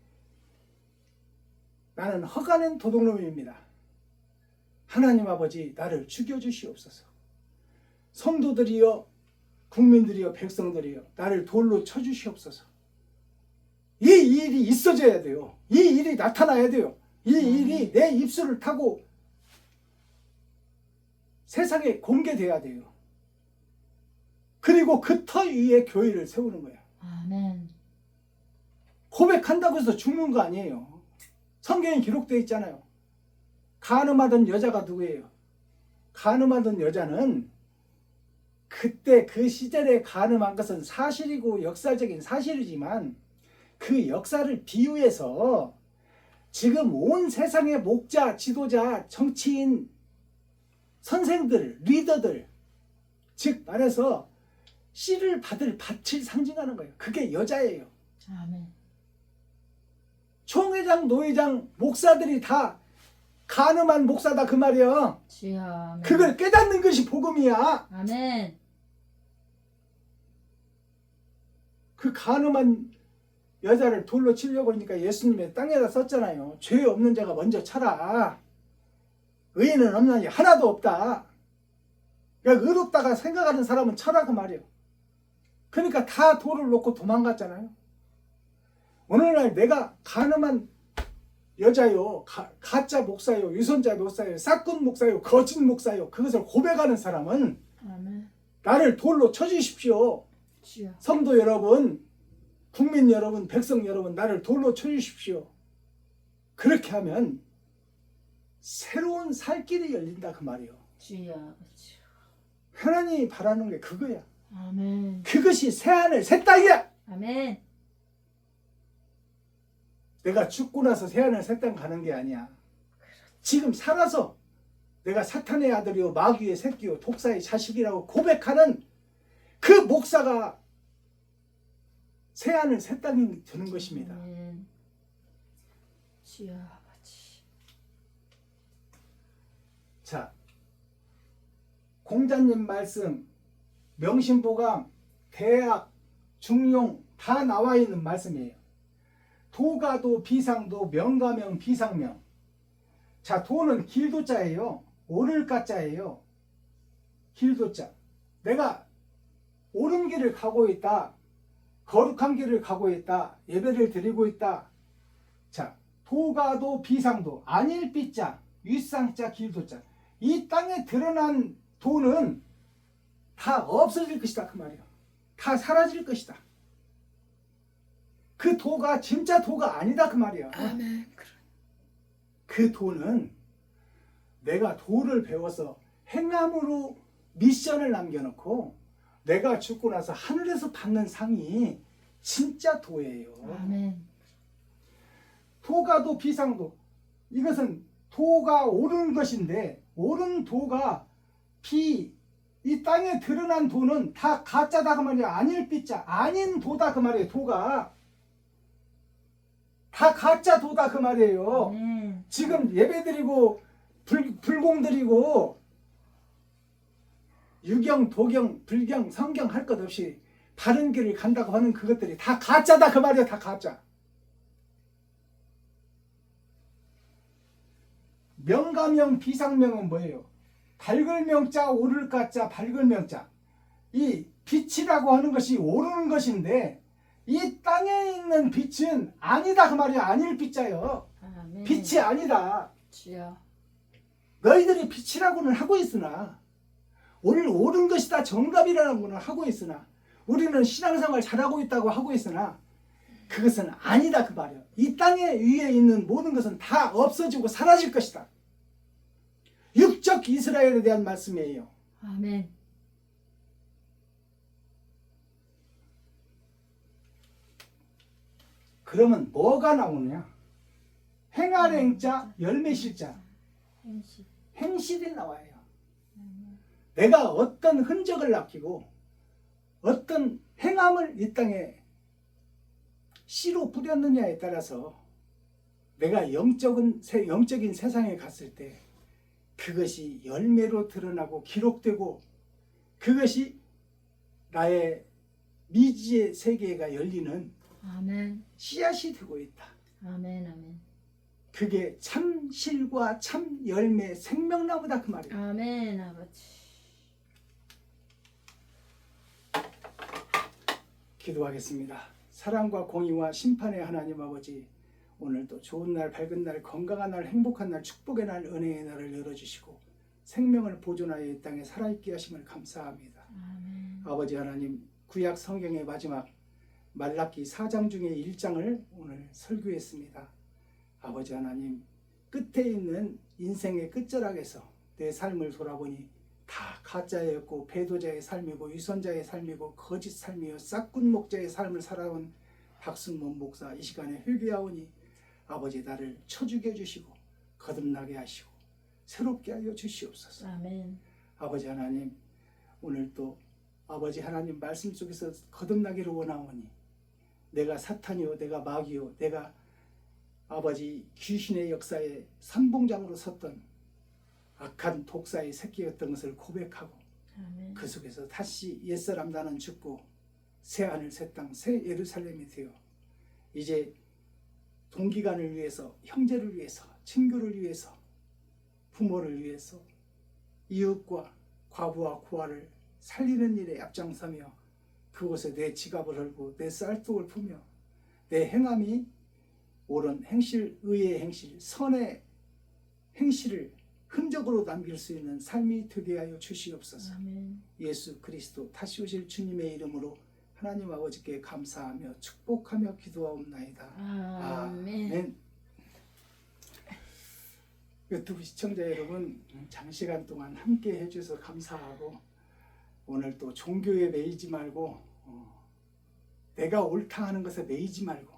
나는 허가낸 도둑놈입니다. 하나님 아버지 나를 죽여주시옵소서. 성도들이여 국민들이여 백성들이여 나를 돌로 쳐주시옵소서. 이 일이 있어져야 돼요. 이 일이 나타나야 돼요. 이 일이 내 입술을 타고 세상에 공개돼야 돼요. 그리고 그 터 위에 교회를 세우는 거야. 아멘. 고백한다고 해서 죽는 거 아니에요. 성경에 기록되어 있잖아요. 간음하던 여자가 누구예요? 간음하던 여자는 그때 그 시절에 간음한 것은 사실이고 역사적인 사실이지만 그 역사를 비유해서 지금 온 세상의 목자, 지도자, 정치인, 선생들, 리더들, 즉 말해서 씨를 받을 밭을 상징하는 거예요. 그게 여자예요. 아멘. 총회장, 노회장, 목사들이 다 간음한 목사다 그 말이야. 주여. 아멘. 그걸 깨닫는 것이 복음이야. 아멘. 그 간음한 여자를 돌로 치려고 하니까 예수님의 땅에다 썼잖아요. 죄 없는 자가 먼저 쳐라. 의인은 없나니 하나도 없다. 그러니까 의롭다가 생각하는 사람은 쳐라 그 말이에요. 그러니까 다 돌을 놓고 도망갔잖아요. 오늘날 내가 간음한 여자요, 가짜 목사요, 유선자 목사요, 싹군 목사요, 거짓 목사요, 그것을 고백하는 사람은 아멘. 나를 돌로 쳐주십시오. 주여. 성도 여러분, 국민 여러분, 백성 여러분, 나를 돌로 쳐주십시오. 그렇게 하면 새로운 살 길이 열린다 그 말이에요. 주여. 주여. 하나님이 바라는 게 그거야. 아멘. 그것이 새하늘 새 땅이야. 아멘. 내가 죽고 나서 새하늘 새 땅 가는 게 아니야. 지금 살아서 내가 사탄의 아들이요 마귀의 새끼요 독사의 자식이라고 고백하는 그 목사가 새하늘 새 땅이 되는 것입니다. 아멘. 주여 아버지. 자, 공자님 말씀, 명심보감, 대학, 중용 다 나와 있는 말씀이에요. 도가도 비상도 명가명 비상명. 자, 도는 길도자예요. 오를 가자예요. 길도자. 내가 옳은 길을 가고 있다. 거룩한 길을 가고 있다. 예배를 드리고 있다. 자, 도가도 비상도 안일 비자 윗상자 길도자. 이 땅에 드러난 도는 다 없어질 것이다 그 말이에요. 다 사라질 것이다. 그 도가 진짜 도가 아니다 그 말이야. 아멘. 그 도는 내가 도를 배워서 행함으로 미션을 남겨놓고 내가 죽고 나서 하늘에서 받는 상이 진짜 도예요. 아멘. 도가도 비상도, 이것은 도가 옳은 것인데 옳은 도가 이 땅에 드러난 도는 다 가짜다 그 말이야. 아닐 삐자 아닌 도다 그 말이에요. 도가 다 가짜 도다 그 말이에요. 지금 예배드리고 불공드리고 유경, 도경, 불경, 성경 할 것 없이 바른 길을 간다고 하는 그것들이 다 가짜다 그 말이야. 다 가짜. 명가명 비상명은 뭐예요? 밝을 명자 오를 가자 밝을 명자. 이 빛이라고 하는 것이 오르는 것인데 이 땅에 있는 빛은 아니다 그 말이야. 아닐 빛자요. 아멘. 빛이 아니다. 주여. 너희들이 빛이라고는 하고 있으나 오늘 옳은 것이다 정답이라고는 하고 있으나 우리는 신앙생활 잘하고 있다고 하고 있으나 그것은 아니다 그 말이야. 이 땅에 위에 있는 모든 것은 다 없어지고 사라질 것이다. 육적 이스라엘에 대한 말씀이에요. 아멘. 그러면 뭐가 나오느냐? 행할행자 열매실자 행실. 행실이 나와요. 내가 어떤 흔적을 남기고 어떤 행함을 이 땅에 씨로 뿌렸느냐에 따라서 내가 영적인 세상에 갔을 때 그것이 열매로 드러나고 기록되고 그것이 나의 미지의 세계가 열리는 아멘. 씨앗이 되고 있다. 아멘. 아멘. 그게 참 실과 참 열매 생명나무다 그 말이에요. 아멘. 아버지. 기도하겠습니다. 사랑과 공의와 심판의 하나님 아버지, 오늘도 좋은 날, 밝은 날, 건강한 날, 행복한 날, 축복의 날, 은혜의 날을 열어주시고 생명을 보존하여 이 땅에 살아있게 하심을 감사합니다. 아멘. 아버지 하나님, 구약 성경의 마지막 말라기 4장 중에 1장을 오늘 설교했습니다. 아버지 하나님, 끝에 있는 인생의 끝자락에서 내 삶을 돌아보니 다 가짜였고 배도자의 삶이고 위선자의 삶이고 거짓 삶이요 싹군 목자의 삶을 살아온 박승문 목사, 이 시간에 회개하오니 아버지 나를 쳐주게 해주시고 거듭나게 하시고 새롭게 하여 주시옵소서. 아멘. 아버지 하나님, 오늘 또 아버지 하나님 말씀 속에서 거듭나기를 원하오니 내가 사탄이요 내가 마귀요 내가 아버지 귀신의 역사에 선봉장으로 섰던 악한 독사의 새끼였던 것을 고백하고 아멘. 그 속에서 다시 옛사람 나는 죽고 새 하늘 새 땅 새 예루살렘이 되어 이제 동기간을 위해서 형제를 위해서 친구를 위해서 부모를 위해서 이웃과 과부와 고아를 살리는 일에 앞장서며 그곳에 내 지갑을 헐고 내 쌀독을 품며 내 행함이 옳은 행실, 의의 행실, 선의 행실을 흔적으로 남길 수 있는 삶이 되게 하여 주시옵소서. 아멘. 예수 그리스도 다시 오실 주님의 이름으로 하나님 아버지께 감사하며 축복하며 기도하옵나이다. 아멘. 유튜브 시청자 여러분, 장시간 동안 함께 해주셔서 감사하고 오늘 또 종교에 매이지 말고 내가 옳다 하는 것에 매이지 말고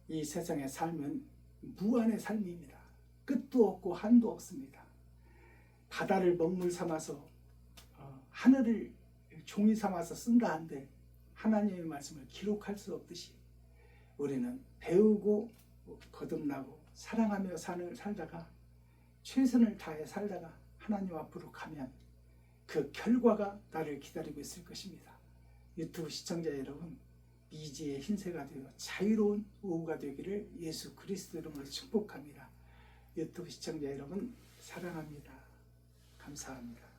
이 세상의 삶은 무한의 삶입니다. 끝도 없고 한도 없습니다. 바다를 먹물 삼아서 하늘을 종이 삼아서 쓴다 한들 하나님의 말씀을 기록할 수 없듯이 우리는 배우고 거듭나고 사랑하며 살다가 최선을 다해 살다가 하나님 앞으로 가면 그 결과가 나를 기다리고 있을 것입니다. 유튜브 시청자 여러분, 미지의 흰새가 되어 자유로운 오후가 되기를 예수 그리스도 이름으로 축복합니다. 유튜브 시청자 여러분 사랑합니다. 감사합니다.